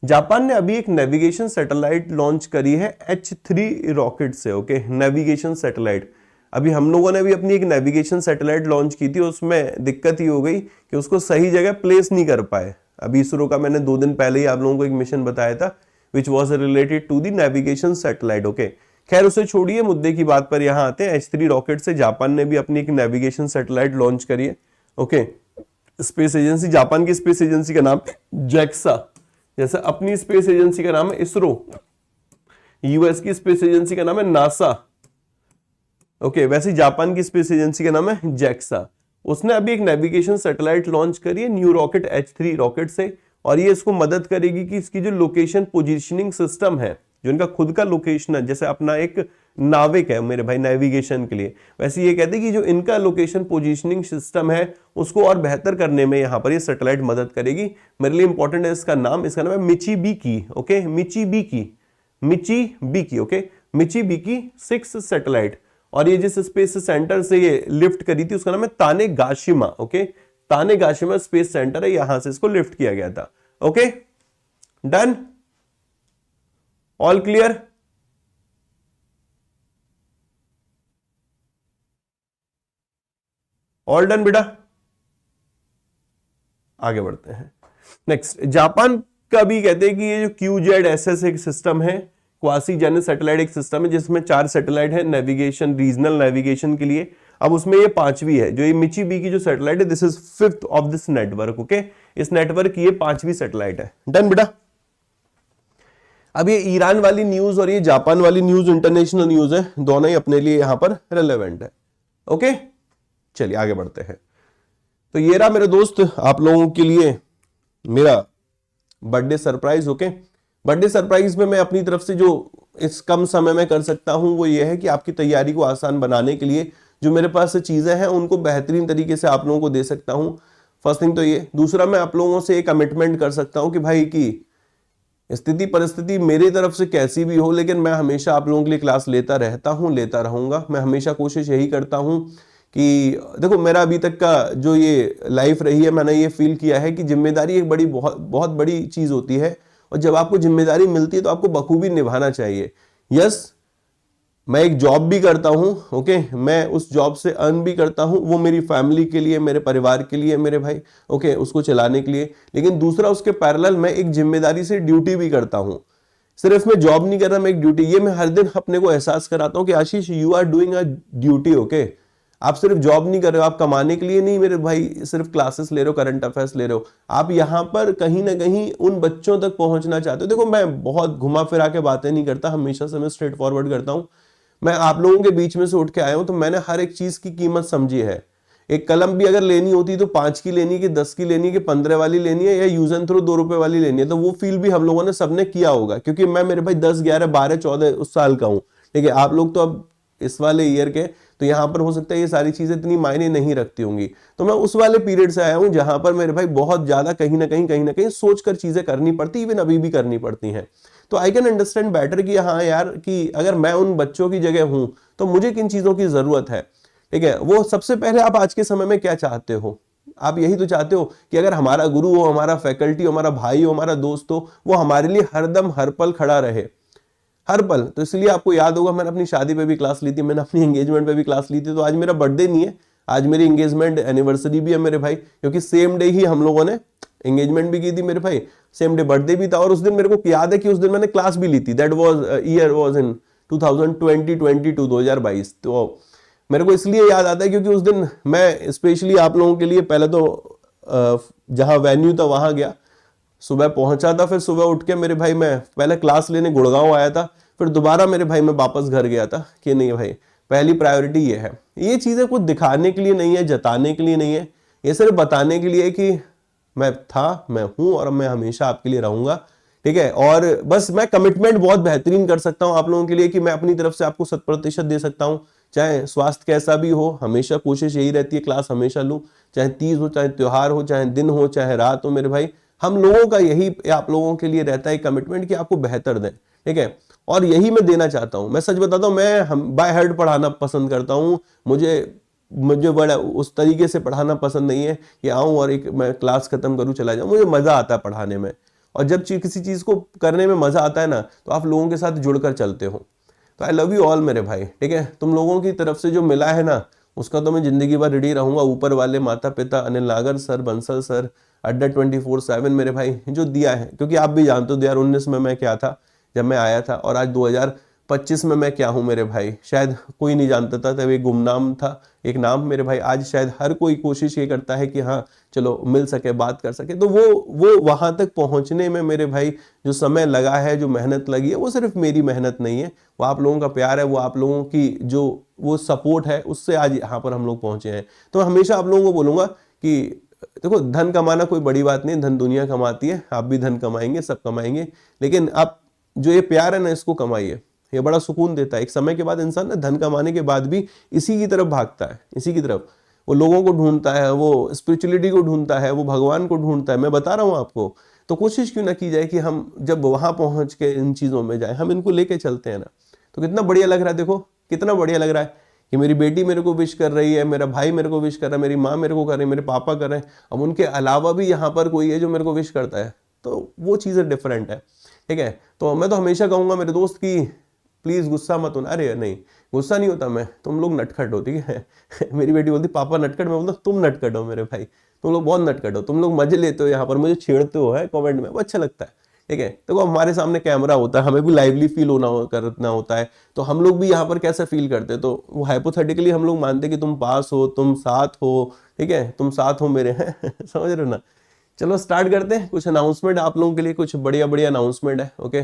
जापान ने अभी एक नेविगेशन सैटेलाइट लॉन्च करी है H3 रॉकेट से। Okay, navigation satellite. अभी हम लोगों ने भी अपनी एक नेविगेशन सैटेलाइट लॉन्च की थी, उसमें दिक्कत ही हो गई कि उसको सही जगह प्लेस नहीं कर पाए। अभी इसरो का मैंने 2 दिन पहले ही आप लोगों को एक मिशन बताया था which was related to the navigation satellite. Okay, खैर उसे छोड़िए, मुद्दे की बात पर यहाँ आते हैं। H3 रॉकेट से जापान ने भी अपनी एक नेविगेशन सैटेलाइट लॉन्च करी है। ओके, स्पेस एजेंसी, जापान की स्पेस एजेंसी का नाम जैक्सा, जैसे अपनी स्पेस एजेंसी का नाम है इसरो, यूएस की स्पेस एजेंसी का नाम है नासा। ओके, वैसे जापान की स्पेस एजेंसी का नाम है जैक्सा। उसने अभी एक नेविगेशन सैटेलाइट लॉन्च करी है न्यू रॉकेट H3 रॉकेट से, और ये इसको मदद करेगी कि इसकी जो लोकेशन पोजीशनिंग सिस्टम है, जो इनका खुद का लोकेशन है, जैसे अपना एक नाविक है मेरे भाई नेविगेशन के लिए, वैसे ये कहते हैं कि जो इनका लोकेशन पोजीशनिंग सिस्टम है उसको और बेहतर करने में यहाँ पर ये सैटेलाइट मदद करेगी। मेरे लिए इंपॉर्टेंट है इसका नाम है मिचिबिकी। ओके, मिचिबिकी। ओके, मिचिबिकी 6 सैटेलाइट, और ये जिस स्पेस सेंटर से ये लिफ्ट करी थी उसका नाम है Tanegashima. Okay, Tanegashima space centre है, यहां से इसको लिफ्ट किया गया था। Okay, done, all clear. All done बेटा, आगे बढ़ते हैं। नेक्स्ट, जापान का भी कहते हैं कि ये जो QZSS एक सिस्टम है, क्वासी जेनस सैटेलाइट एक सिस्टम है, जिसमें 4 सैटेलाइट है नेविगेशन, रीजनल नेविगेशन के लिए। अब उसमें ये 5वीं है, जो ये मिचिबी की जो सैटेलाइट है, this is 5th of this network. Okay, इस नेटवर्क की ये 5वीं सैटेलाइट है। डन बेटा। अब ये ईरान वाली न्यूज और ये जापान वाली न्यूज इंटरनेशनल न्यूज है, दोनों ही अपने लिए यहां पर रिलेवेंट है। ओके, चलिए आगे बढ़ते हैं। तो ये रहा मेरे दोस्त आप लोगों के लिए मेरा birthday surprise. Okay, birthday surprise में मैं अपनी तरफ से जो इस कम समय में कर सकता हूं वो ये है कि आपकी तैयारी को आसान बनाने के लिए जो मेरे पास चीजें हैं उनको बेहतरीन तरीके से आप लोगों को दे सकता हूं। फर्स्ट थिंग तो ये। दूसरा, मैं आप लोगों से एक कमिटमेंट कर सकता हूं कि भाई की स्थिति परिस्थिति मेरी तरफ से कैसी भी हो, लेकिन मैं हमेशा आप लोगों के लिए क्लास लेता रहता हूं, लेता रहूंगा। मैं हमेशा कोशिश यही करता हूं कि देखो, मेरा अभी तक का जो ये लाइफ रही है, मैंने ये फील किया है कि जिम्मेदारी एक बड़ी बहुत बड़ी चीज होती है, और जब आपको जिम्मेदारी मिलती है तो आपको बखूबी निभाना चाहिए। यस, मैं एक जॉब भी करता हूं। ओके, मैं उस जॉब से अर्न भी करता हूं, वो मेरी फैमिली के लिए, मेरे परिवार के लिए, मेरे भाई, ओके, उसको चलाने के लिए। लेकिन दूसरा, उसके पैरेलल मैं एक जिम्मेदारी से ड्यूटी भी करता हूं। सिर्फ मैं जॉब नहीं कर रहा, मैं एक ड्यूटी, ये मैं हर दिन अपने को एहसास कराता हूं कि Ashish, you are doing a duty. Okay, आप सिर्फ जॉब नहीं कर रहे हो, आप कमाने के लिए नहीं मेरे भाई सिर्फ क्लासेस ले रहे हो, करंट अफेयर्स ले रहे हो, आप यहां पर कहीं ना कहीं उन बच्चों तक पहुंचना चाहते हो। देखो, मैं बहुत घुमा फिरा के बातें नहीं करता, हमेशा से मैं स्ट्रेट फॉरवर्ड करता हूं। मैं आप लोगों के बीच में से उठ के आया हूं, तो मैंने हर एक चीज की कीमत समझी है। एक कलम भी अगर लेनी होती तो 5 की लेनी है कि 10 की लेनी है कि 15 वाली लेनी है, या यूज एंड थ्रो 2 रुपए वाली लेनी है, तो वो फील भी हम लोगों ने सबने किया होगा, क्योंकि मैं मेरे भाई 10, 11, 12, 14 उस साल का हूं। ठीक है, आप लोग तो अब इस वाले ईयर के, तो यहां पर हो सकता है ये सारी चीजें इतनी मायने नहीं रखती होंगी। तो मैं उस वाले पीरियड से आया हूं जहां पर मेरे भाई बहुत ज्यादा कहीं ना कहीं सोच कर चीजें करनी पड़ती, इवन अभी भी करनी पड़ती हैं। तो आई कैन अंडरस्टैंड बेटर कि हाँ यार, कि अगर मैं उन बच्चों की जगह हूं तो मुझे किन चीजों की जरूरत है। ठीक है, वो सबसे पहले आप आज के समय में क्या चाहते हो? आप यही तो चाहते हो कि अगर हमारा गुरु हो, हमारा फैकल्टी हो, हमारा भाई हो, हमारा दोस्त हो, वो हमारे लिए हरदम हर पल खड़ा रहे, हर पल। तो इसलिए आपको याद होगा, मैंने अपनी शादी पे भी क्लास ली थी, मैंने अपनी एंगेजमेंट पे भी क्लास ली थी। तो आज मेरा बर्थडे नहीं है, आज मेरी एंगेजमेंट एनिवर्सरी भी है मेरे भाई, क्योंकि सेम डे ही हम लोगों ने एंगेजमेंट भी की थी मेरे भाई, सेम डे बर्थडे भी था, और उस दिन मेरे को याद है कि उस दिन मैंने क्लास भी ली थी। That was year was in 2022। तो मेरे को इसलिए याद आता है क्योंकि उस दिन मैं स्पेशली आप लोगों के लिए पहले तो जहां वेन्यू था वहां गया, सुबह पहुंचा था, फिर सुबह उठ के मेरे भाई मैं पहले क्लास लेने गुड़गांव आया था, फिर दोबारा मेरे भाई मैं वापस घर गया था कि नहीं भाई पहली प्रायोरिटी ये है। ये चीजें कुछ दिखाने के लिए नहीं है, जताने के लिए नहीं है, ये सिर्फ बताने के लिए कि मैं था, मैं हूं और मैं हमेशा आपके लिए रहूंगा, ठीक है। और बस मैं कमिटमेंट बहुत बेहतरीन कर सकता हूं आप लोगों के लिए कि मैं अपनी तरफ से आपको 100% दे सकता हूं, चाहे स्वास्थ्य कैसा भी हो, हमेशा कोशिश यही रहती है क्लास हमेशा लूं, चाहे तीज हो, चाहे त्योहार हो, चाहे दिन हो, चाहे रात हो मेरे भाई, हम लोगों का यही आप लोगों के लिए रहता है कमिटमेंट कि आपको बेहतर दें, ठीक है। और यही मैं देना चाहता हूं। मैं सच बताता हूं, मैं बाय हार्ट पढ़ाना पसंद करता हूं, मुझे बड़ा उस तरीके से पढ़ाना पसंद नहीं है कि आऊं और एक मैं क्लास खत्म करूं चला जाऊं। मुझे मजा आता है पढ़ाने में, और जब किसी चीज को करने में मजा आता है ना, तो आप लोगों के साथ जुड़कर चलते हो। तो आई लव यू ऑल मेरे भाई, ठीक है। तुम लोगों की तरफ से जो मिला है ना, उसका तो मैं जिंदगी भर रेडी रहूंगा। ऊपर वाले माता पिता, अनिल नागर सर, बंसल सर, अड्डा 24/7 मेरे भाई जो दिया है, क्योंकि आप भी जानते हो 2019 में मैं क्या था जब मैं आया था, और आज 2025 में मैं क्या हूं मेरे भाई। शायद कोई नहीं जानता था, तब एक गुमनाम था एक नाम मेरे भाई। आज शायद हर कोई कोशिश ये करता है कि हाँ चलो मिल सके, बात कर सके। तो वो वहां तक पहुंचने में मेरे भाई जो समय लगा है, जो मेहनत लगी है, वो सिर्फ मेरी मेहनत नहीं है, वो आप लोगों का प्यार है, वो आप लोगों की जो वो सपोर्ट है, उससे आज यहाँ पर हम लोग पहुंचे हैं। तो मैं हमेशा आप लोगों को बोलूंगा कि देखो, धन कमाना कोई बड़ी बात नहीं, धन दुनिया कमाती है, आप भी धन कमाएंगे, सब कमाएंगे, लेकिन आप जो ये प्यार है ना, इसको कमाइए, ये बड़ा सुकून देता है। एक समय के बाद इंसान ना धन कमाने के बाद भी इसी की तरफ भागता है, इसी की तरफ वो लोगों को ढूंढता है, वो स्पिरिचुअलिटी को ढूंढता है, वो भगवान को ढूंढता है। मैं बता रहा हूँ आपको। तो कोशिश क्यों ना की जाए कि हम जब वहां पहुंच के इन चीजों में जाए, हम इनको लेके चलते हैं ना, तो कितना बढ़िया लग रहा है। देखो कितना बढ़िया लग रहा है कि मेरी बेटी मेरे को विश कर रही है, मेरा भाई मेरे को विश कर रहा है, मेरी माँ मेरे को कर रही है, मेरे पापा कर रहे हैं। अब उनके अलावा भी यहाँ पर कोई है जो मेरे को विश करता है, तो वो चीज़ें डिफरेंट है, ठीक है। तो मैं तो हमेशा कहूँगा मेरे दोस्त की प्लीज़ गुस्सा मत होना। अरे नहीं, गुस्सा नहीं होता मैं, तुम लोग नटखट हो, ठीक है। मेरी बेटी बोलती पापा नटखट, मैं बोलता तुम नटखट हो मेरे भाई, तुम लोग बहुत नटखट हो, तुम लोग मजे लेते हो, यहाँ पर मुझे छेड़ते हो है कमेंट में, वो अच्छा लगता है, ठीक है। तो हमारे सामने कैमरा होता है, हमें भी लाइवली फील करना होता है, तो हम लोग भी यहाँ पर कैसे फील करते हैं। तो वो हाइपोथेटिकली हम लोग मानते कि तुम पास हो, तुम साथ हो, ठीक है, तुम साथ हो मेरे हैं। समझ रहे हो ना। चलो स्टार्ट करते हैं। कुछ अनाउंसमेंट आप लोगों के लिए, कुछ बढ़िया बढ़िया अनाउंसमेंट है, ओके।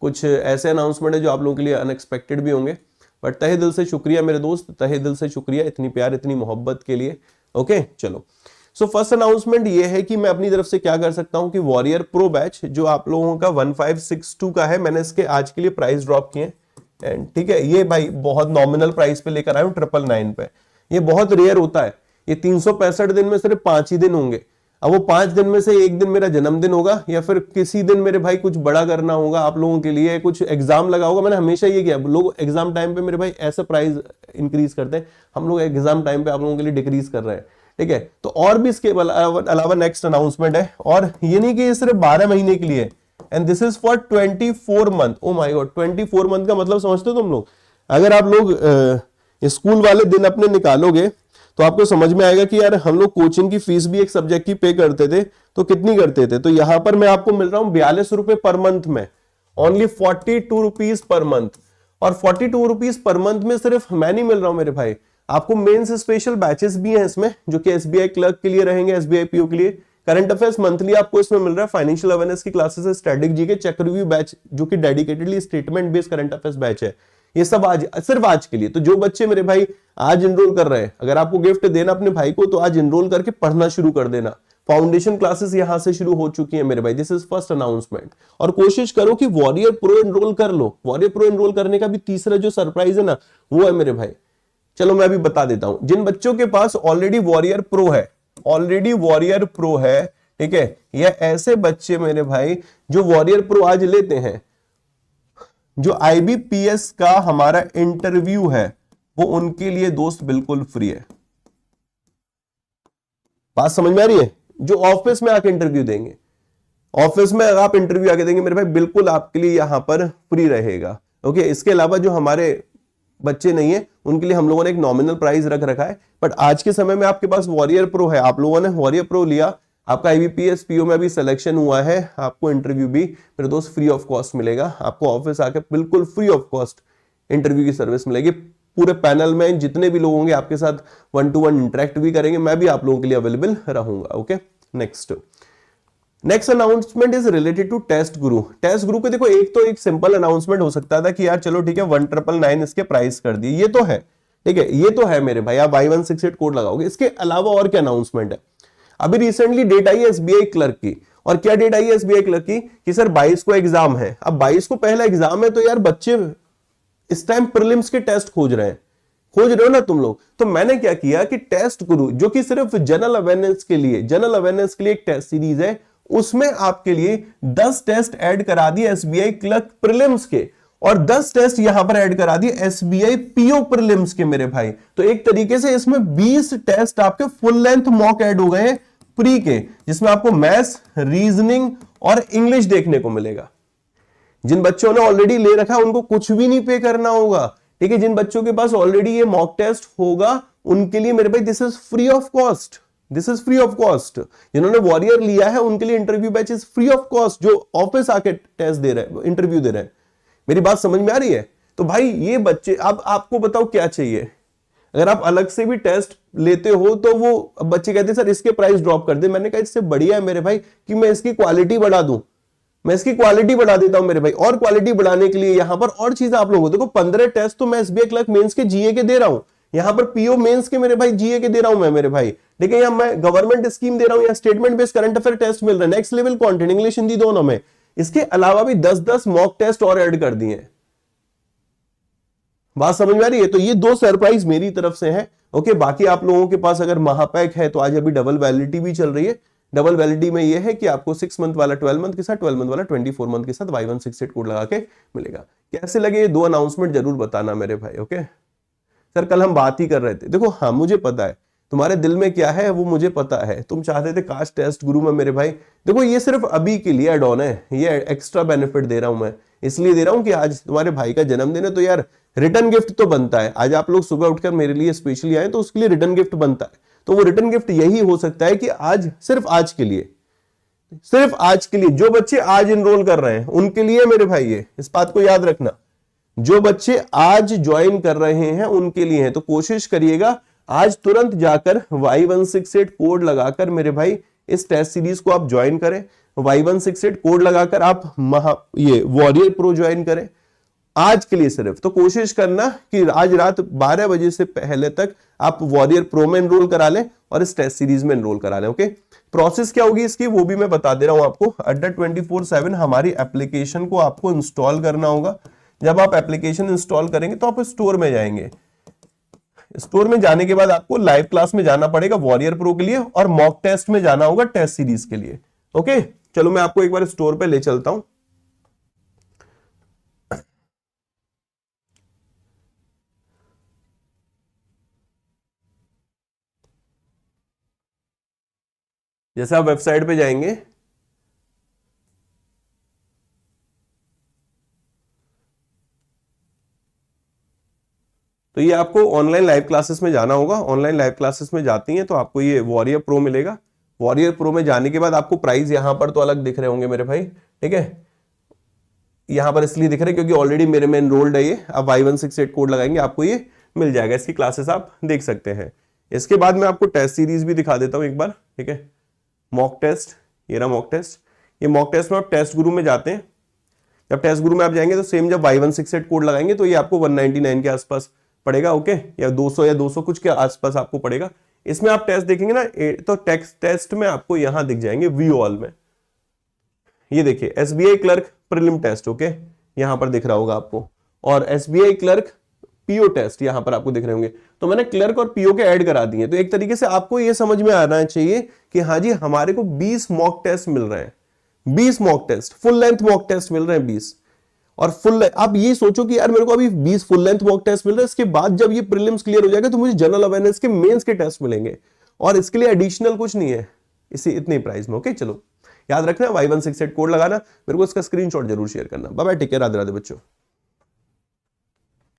कुछ ऐसे अनाउंसमेंट है जो आप लोगों के लिए अनएक्सपेक्टेड भी होंगे, बट तहे दिल से शुक्रिया मेरे दोस्त, तहे दिल से शुक्रिया इतनी प्यार इतनी मोहब्बत के लिए, ओके। चलो सो फर्स्ट अनाउंसमेंट ये है कि मैं अपनी तरफ से क्या कर सकता हूं कि वॉरियर प्रो बैच जो आप लोगों का 1562 का है, मैंने इसके आज के लिए प्राइस ड्रॉप किए, एंड ठीक है, ये भाई बहुत नॉमिनल प्राइस पे लेकर आया हूं 999 पे। ये बहुत रेयर होता है, ये 365 दिन में सिर्फ 5 ही दिन होंगे। अब वो 5 दिन में से एक दिन मेरा जन्मदिन होगा, या फिर किसी दिन मेरे भाई कुछ बड़ा करना होगा आप लोगों के लिए, कुछ एग्जाम लगा होगा। मैंने हमेशा ये किया, लोग एग्जाम टाइम पे मेरे भाई ऐसा प्राइस इंक्रीज करते हैं, हम लोग एग्जाम टाइम पे आप लोगों के लिए डिक्रीज कर रहे हैं, ठीक है। तो और भी इसके अलावा नेक्स्ट अनाउंसमेंट है, और ये नहीं कि ये सिर्फ 12 महीने के लिए, and this is for 24 month. Oh my God, 24 month का मतलब समझते हो तुम लोग? अगर आप लोग स्कूल वाले दिन अपने निकालोगे तो आपको समझ में आएगा कि यार हम लोग कोचिंग की फीस भी एक सब्जेक्ट की पे करते थे, तो कितनी करते थे। तो यहां पर मैं आपको मिल रहा हूं 42 रुपए पर मंथ में, ओनली 42 रुपीज पर मंथ। और 42 रुपीज पर मंथ में सिर्फ मैं नहीं मिल रहा हूं मेरे भाई, आपको मेंस स्पेशल बैचेस भी हैं इसमें, जो कि एसबीआई क्लर्क के लिए रहेंगे, एसबीआई पीओ के लिए। करंट अफेयर्स मंथली आपको इसमें मिल रहा है, फाइनेंशियल अवेयरनेस की क्लासेस है, स्टैटिक जी के चेक रिव्यू बैच जो कि dedicatedly statement based current affairs batch है। ये सब आज, सिर्फ आज के लिए। तो जो बच्चे मेरे भाई आज इनरोल कर रहे हैं, अगर आपको गिफ्ट देना अपने भाई को, तो आज इनरोल करके पढ़ना शुरू कर देना। फाउंडेशन क्लासेस यहां से शुरू हो चुकी है मेरे भाई, दिस इज फर्स्ट अनाउंसमेंट। और कोशिश करो कि वॉरियर प्रो एनरोल कर लो। वॉरियर प्रो एनरोल करने का भी तीसरा जो सरप्राइज है ना, वो है मेरे भाई, चलो मैं अभी बता देता हूं। जिन बच्चों के पास ऑलरेडी वॉरियर प्रो है, ऑलरेडी वॉरियर प्रो है, ठीक है, या ऐसे बच्चे मेरे भाई जो वॉरियर प्रो आज लेते हैं, जो आईबीपीएस का हमारा इंटरव्यू है, वो उनके लिए दोस्त बिल्कुल फ्री है। बात समझ में आ रही है? जो ऑफिस में आके इंटरव्यू देंगे, ऑफिस में आप इंटरव्यू आके देंगे मेरे भाई, बिल्कुल आपके लिए यहां पर फ्री रहेगा, ओके। इसके अलावा जो हमारे बच्चे नहीं है, उनके लिए हम लोगों ने एक नॉमिनल प्राइस रख रखा है, बट आज के समय में आपके पास वॉरियर प्रो है, आप लोगों ने वॉरियर प्रो लिया, आपका IBPS PO में भी सिलेक्शन हुआ है, आपको इंटरव्यू भी मेरे दोस्त फ्री ऑफ कॉस्ट मिलेगा। आपको ऑफिस आके बिल्कुल फ्री ऑफ कॉस्ट इंटरव्यू की सर्विस मिलेगी। पूरे पैनल में जितने भी लोग होंगे आपके साथ 1-to-1 इंटरेक्ट भी करेंगे, मैं भी आप लोगों के लिए अवेलेबल रहूंगा। Okay, next announcement is related to Test Guru. Test Guru को देखो, एक सिंपल अनाउंसमेंट हो सकता था कि यार चलो ठीक है 1999 इसके प्राइस कर दिए, ये तो है, ठीक है, ये तो है मेरे भाई, आप Y168 कोड लगाओगे। इसके अलावा और क्या अनाउंसमेंट है? अभी रिसेंटली डेट आई है SBI क्लर्क की, और क्या डेट आई है SBI क्लर्क की कि सर 22 को एग्जाम है। अब 22 को पहला एग्जाम है, तो यार बच्चे इस टाइम प्रीलिम्स के टेस्ट खोज रहे हो ना तुम लोग। तो मैंने क्या किया कि टेस्ट गुरु, जो कि सिर्फ जनरल अवेयरनेस के लिए एक टेस्ट सीरीज है, उसमें आपके लिए 10 टेस्ट ऐड करा दिए SBI क्लर्क प्रीलिम्स के, और 10 टेस्ट यहां पर ऐड करा दिए SBI PO प्रीलिम्स के मेरे भाई। तो एक तरीके से इसमें 20 टेस्ट आपके फुल लेंथ मॉक ऐड हो गए प्री के, जिसमें आपको मैथ्स, रीजनिंग और इंग्लिश देखने को मिलेगा। जिन बच्चों ने ऑलरेडी ले रखा है उनको कुछ भी नहीं पे करना होगा, ठीक है। जिन बच्चों के पास ऑलरेडी ये मॉक टेस्ट होगा उनके लिए मेरे भाई this is free of cost, जिन्होंने वॉरियर लिया है उनके लिए interview batch is free of cost, जो ऑफिस आके टेस्ट दे रहे हैं, इंटरव्यू दे रहे हैं। मेरी बात समझ में आ रही है? तो भाई ये बच्चे, अब आपको बताओ क्या चाहिए। अगर आप अलग से भी टेस्ट लेते हो तो वो बच्चे कहते हैं सर इसके प्राइस ड्रॉप कर दे। मैंने कहा इससे बढ़िया है मेरे भाई कि मैं इसकी क्वालिटी बढ़ा दूं, मैं इसकी क्वालिटी बढ़ा देता हूं मेरे भाई। और क्वालिटी बढ़ाने के लिए यहां पर और चीजें आप लोगों को देखो, 15 टेस्ट तो मैं SBI क्लर्क मेंस के GA के दे रहा हूं, यहां पर PO मेंस के मेरे भाई GA के दे रहा हूं मैं मेरे भाई, ठीक है। यहां मैं गवर्नमेंट स्कीम दे रहा हूं, या statement based current affair test मिल रहा है, next level content, English Hindi दोनों में। इसके अलावा भी 10-10 मॉक टेस्ट और ऐड कर दिए। बात समझ में आ रही है? तो ये 2 सरप्राइज मेरी तरफ से है। ओके, बाकी आप लोगों के पास अगर महापैक है तो आज अभी डबल वैलिडिटी भी चल रही है। डबल वैलिडिटी में ये है कि आपको 6 मंथ वाला 12 मंथ के साथ, 12 मंथ वाला 24 मंथ के साथ Y168 कोड लगा के मिलेगा। कैसे लगे ये 2 अनाउंसमेंट जरूर बताना मेरे भाई। ओके सर, कल हम बात ही कर रहे थे, देखो हाँ मुझे पता है तुम्हारे दिल में क्या है, वो मुझे पता है। तुम चाहते थे काश टेस्ट गुरु में मेरे भाई, देखो ये सिर्फ अभी के लिए एड ऑन है, ये एक्स्ट्रा बेनिफिट दे रहा हूं मैं, इसलिए दे रहा हूं कि आज तुम्हारे भाई का जन्मदिन है, तो यार रिटर्न गिफ्ट तो बनता है। आज आप लोग सुबह उठकर मेरे लिए स्पेशली आए तो उसके लिए रिटर्न गिफ्ट बनता है। तो वो रिटर्न गिफ्ट यही हो सकता है कि आज सिर्फ आज के लिए जो बच्चे आज इनरोल कर रहे हैं उनके लिए मेरे भाई, ये इस बात को याद रखना, जो बच्चे आज ज्वाइन कर रहे हैं उनके लिए है। तो कोशिश करिएगा आज तुरंत जाकर Y168 कोड लगाकर मेरे भाई इस टेस्ट सीरीज को आप ज्वाइन करें। Y168 कोड लगाकर आप ये वॉरियर प्रो ज्वाइन करें आज के लिए सिर्फ। तो कोशिश करना कि आज रात 12 बजे से पहले तक आप वॉरियर प्रो में एनरोल करा लें और इस टेस्ट सीरीज में एनरोल करा लें। ओके, प्रोसेस क्या होगी इसकी वो भी मैं बता दे रहा हूं आपको। अड्डा 24/7 हमारी एप्लीकेशन को आपको इंस्टॉल करना होगा। जब आप एप्लीकेशन इंस्टॉल करेंगे तो आप स्टोर में जाएंगे, स्टोर में जाने के बाद आपको लाइव क्लास में जाना पड़ेगा वॉरियर प्रो के लिए, और मॉक टेस्ट में जाना होगा टेस्ट सीरीज के लिए। ओके चलो मैं आपको एक बार स्टोर पे ले चलता हूं। जैसे आप वेबसाइट पे जाएंगे तो ये आपको ऑनलाइन लाइव क्लासेस में जाना होगा। ऑनलाइन लाइव क्लासेस में जाती हैं तो आपको ये वॉरियर प्रो मिलेगा। वॉरियर प्रो में जाने के बाद आपको प्राइस यहां पर तो अलग दिख रहे होंगे मेरे भाई, ठीक है। यहां पर इसलिए दिख रहे क्योंकि ऑलरेडी मेरे में एनरोल्ड है ये। आप Y168 कोड लगाएंगे आपको ये मिल जाएगा, इसकी क्लासेस आप देख सकते हैं। इसके बाद मैं आपको टेस्ट सीरीज भी दिखा देता हूं एक बार, ठीक है। मॉक टेस्ट, ये रहा मॉक टेस्ट। ये मॉक टेस्ट में आप टेस्ट गुरु में जाते हैं। जब टेस्ट गुरु में आप जाएंगे तो सेम जब Y168 कोड लगाएंगे तो ये आपको 199 के आसपास पड़ेगा। ओके, या 200 या 200 कुछ के आसपास आपको पड़ेगा। इसमें आप टेस्ट देखेंगे ना तो टेस्ट में आपको यहां दिख जाएंगे व्यू ऑल में, ये देखिए SBI clerk prelim test. Okay, यहां पर दिख रहा होगा आपको, और SBI क्लर्क PO टेस्ट यहां पर आपको दिख रहे होंगे। तो मैंने क्लर्क और PO के ऐड करा दिए। तो एक तरीके से आपको यह समझ में आना चाहिए कि हाँ जी हमारे को 20 मॉक टेस्ट मिल रहे हैं, 20 mock test, full length mock test मिल रहे हैं 20। और फुल आप ये सोचो कि यार मेरे को अभी 20 फुल लेंथ मॉक टेस्ट मिल रहे हैं, इसके बाद जब ये प्रीलिम्स क्लियर हो जाएगा तो मुझे जनरल अवेयरनेस के मेंस के टेस्ट मिलेंगे, और इसके लिए एडिशनल कुछ नहीं है इसी इतने प्राइस में। ओके चलो याद रखना Y168 कोड लगाना, मेरे को इसका स्क्रीनशॉट जरूर शेयर करना। Bye bye, take care, Radhe Radhe बच्चों।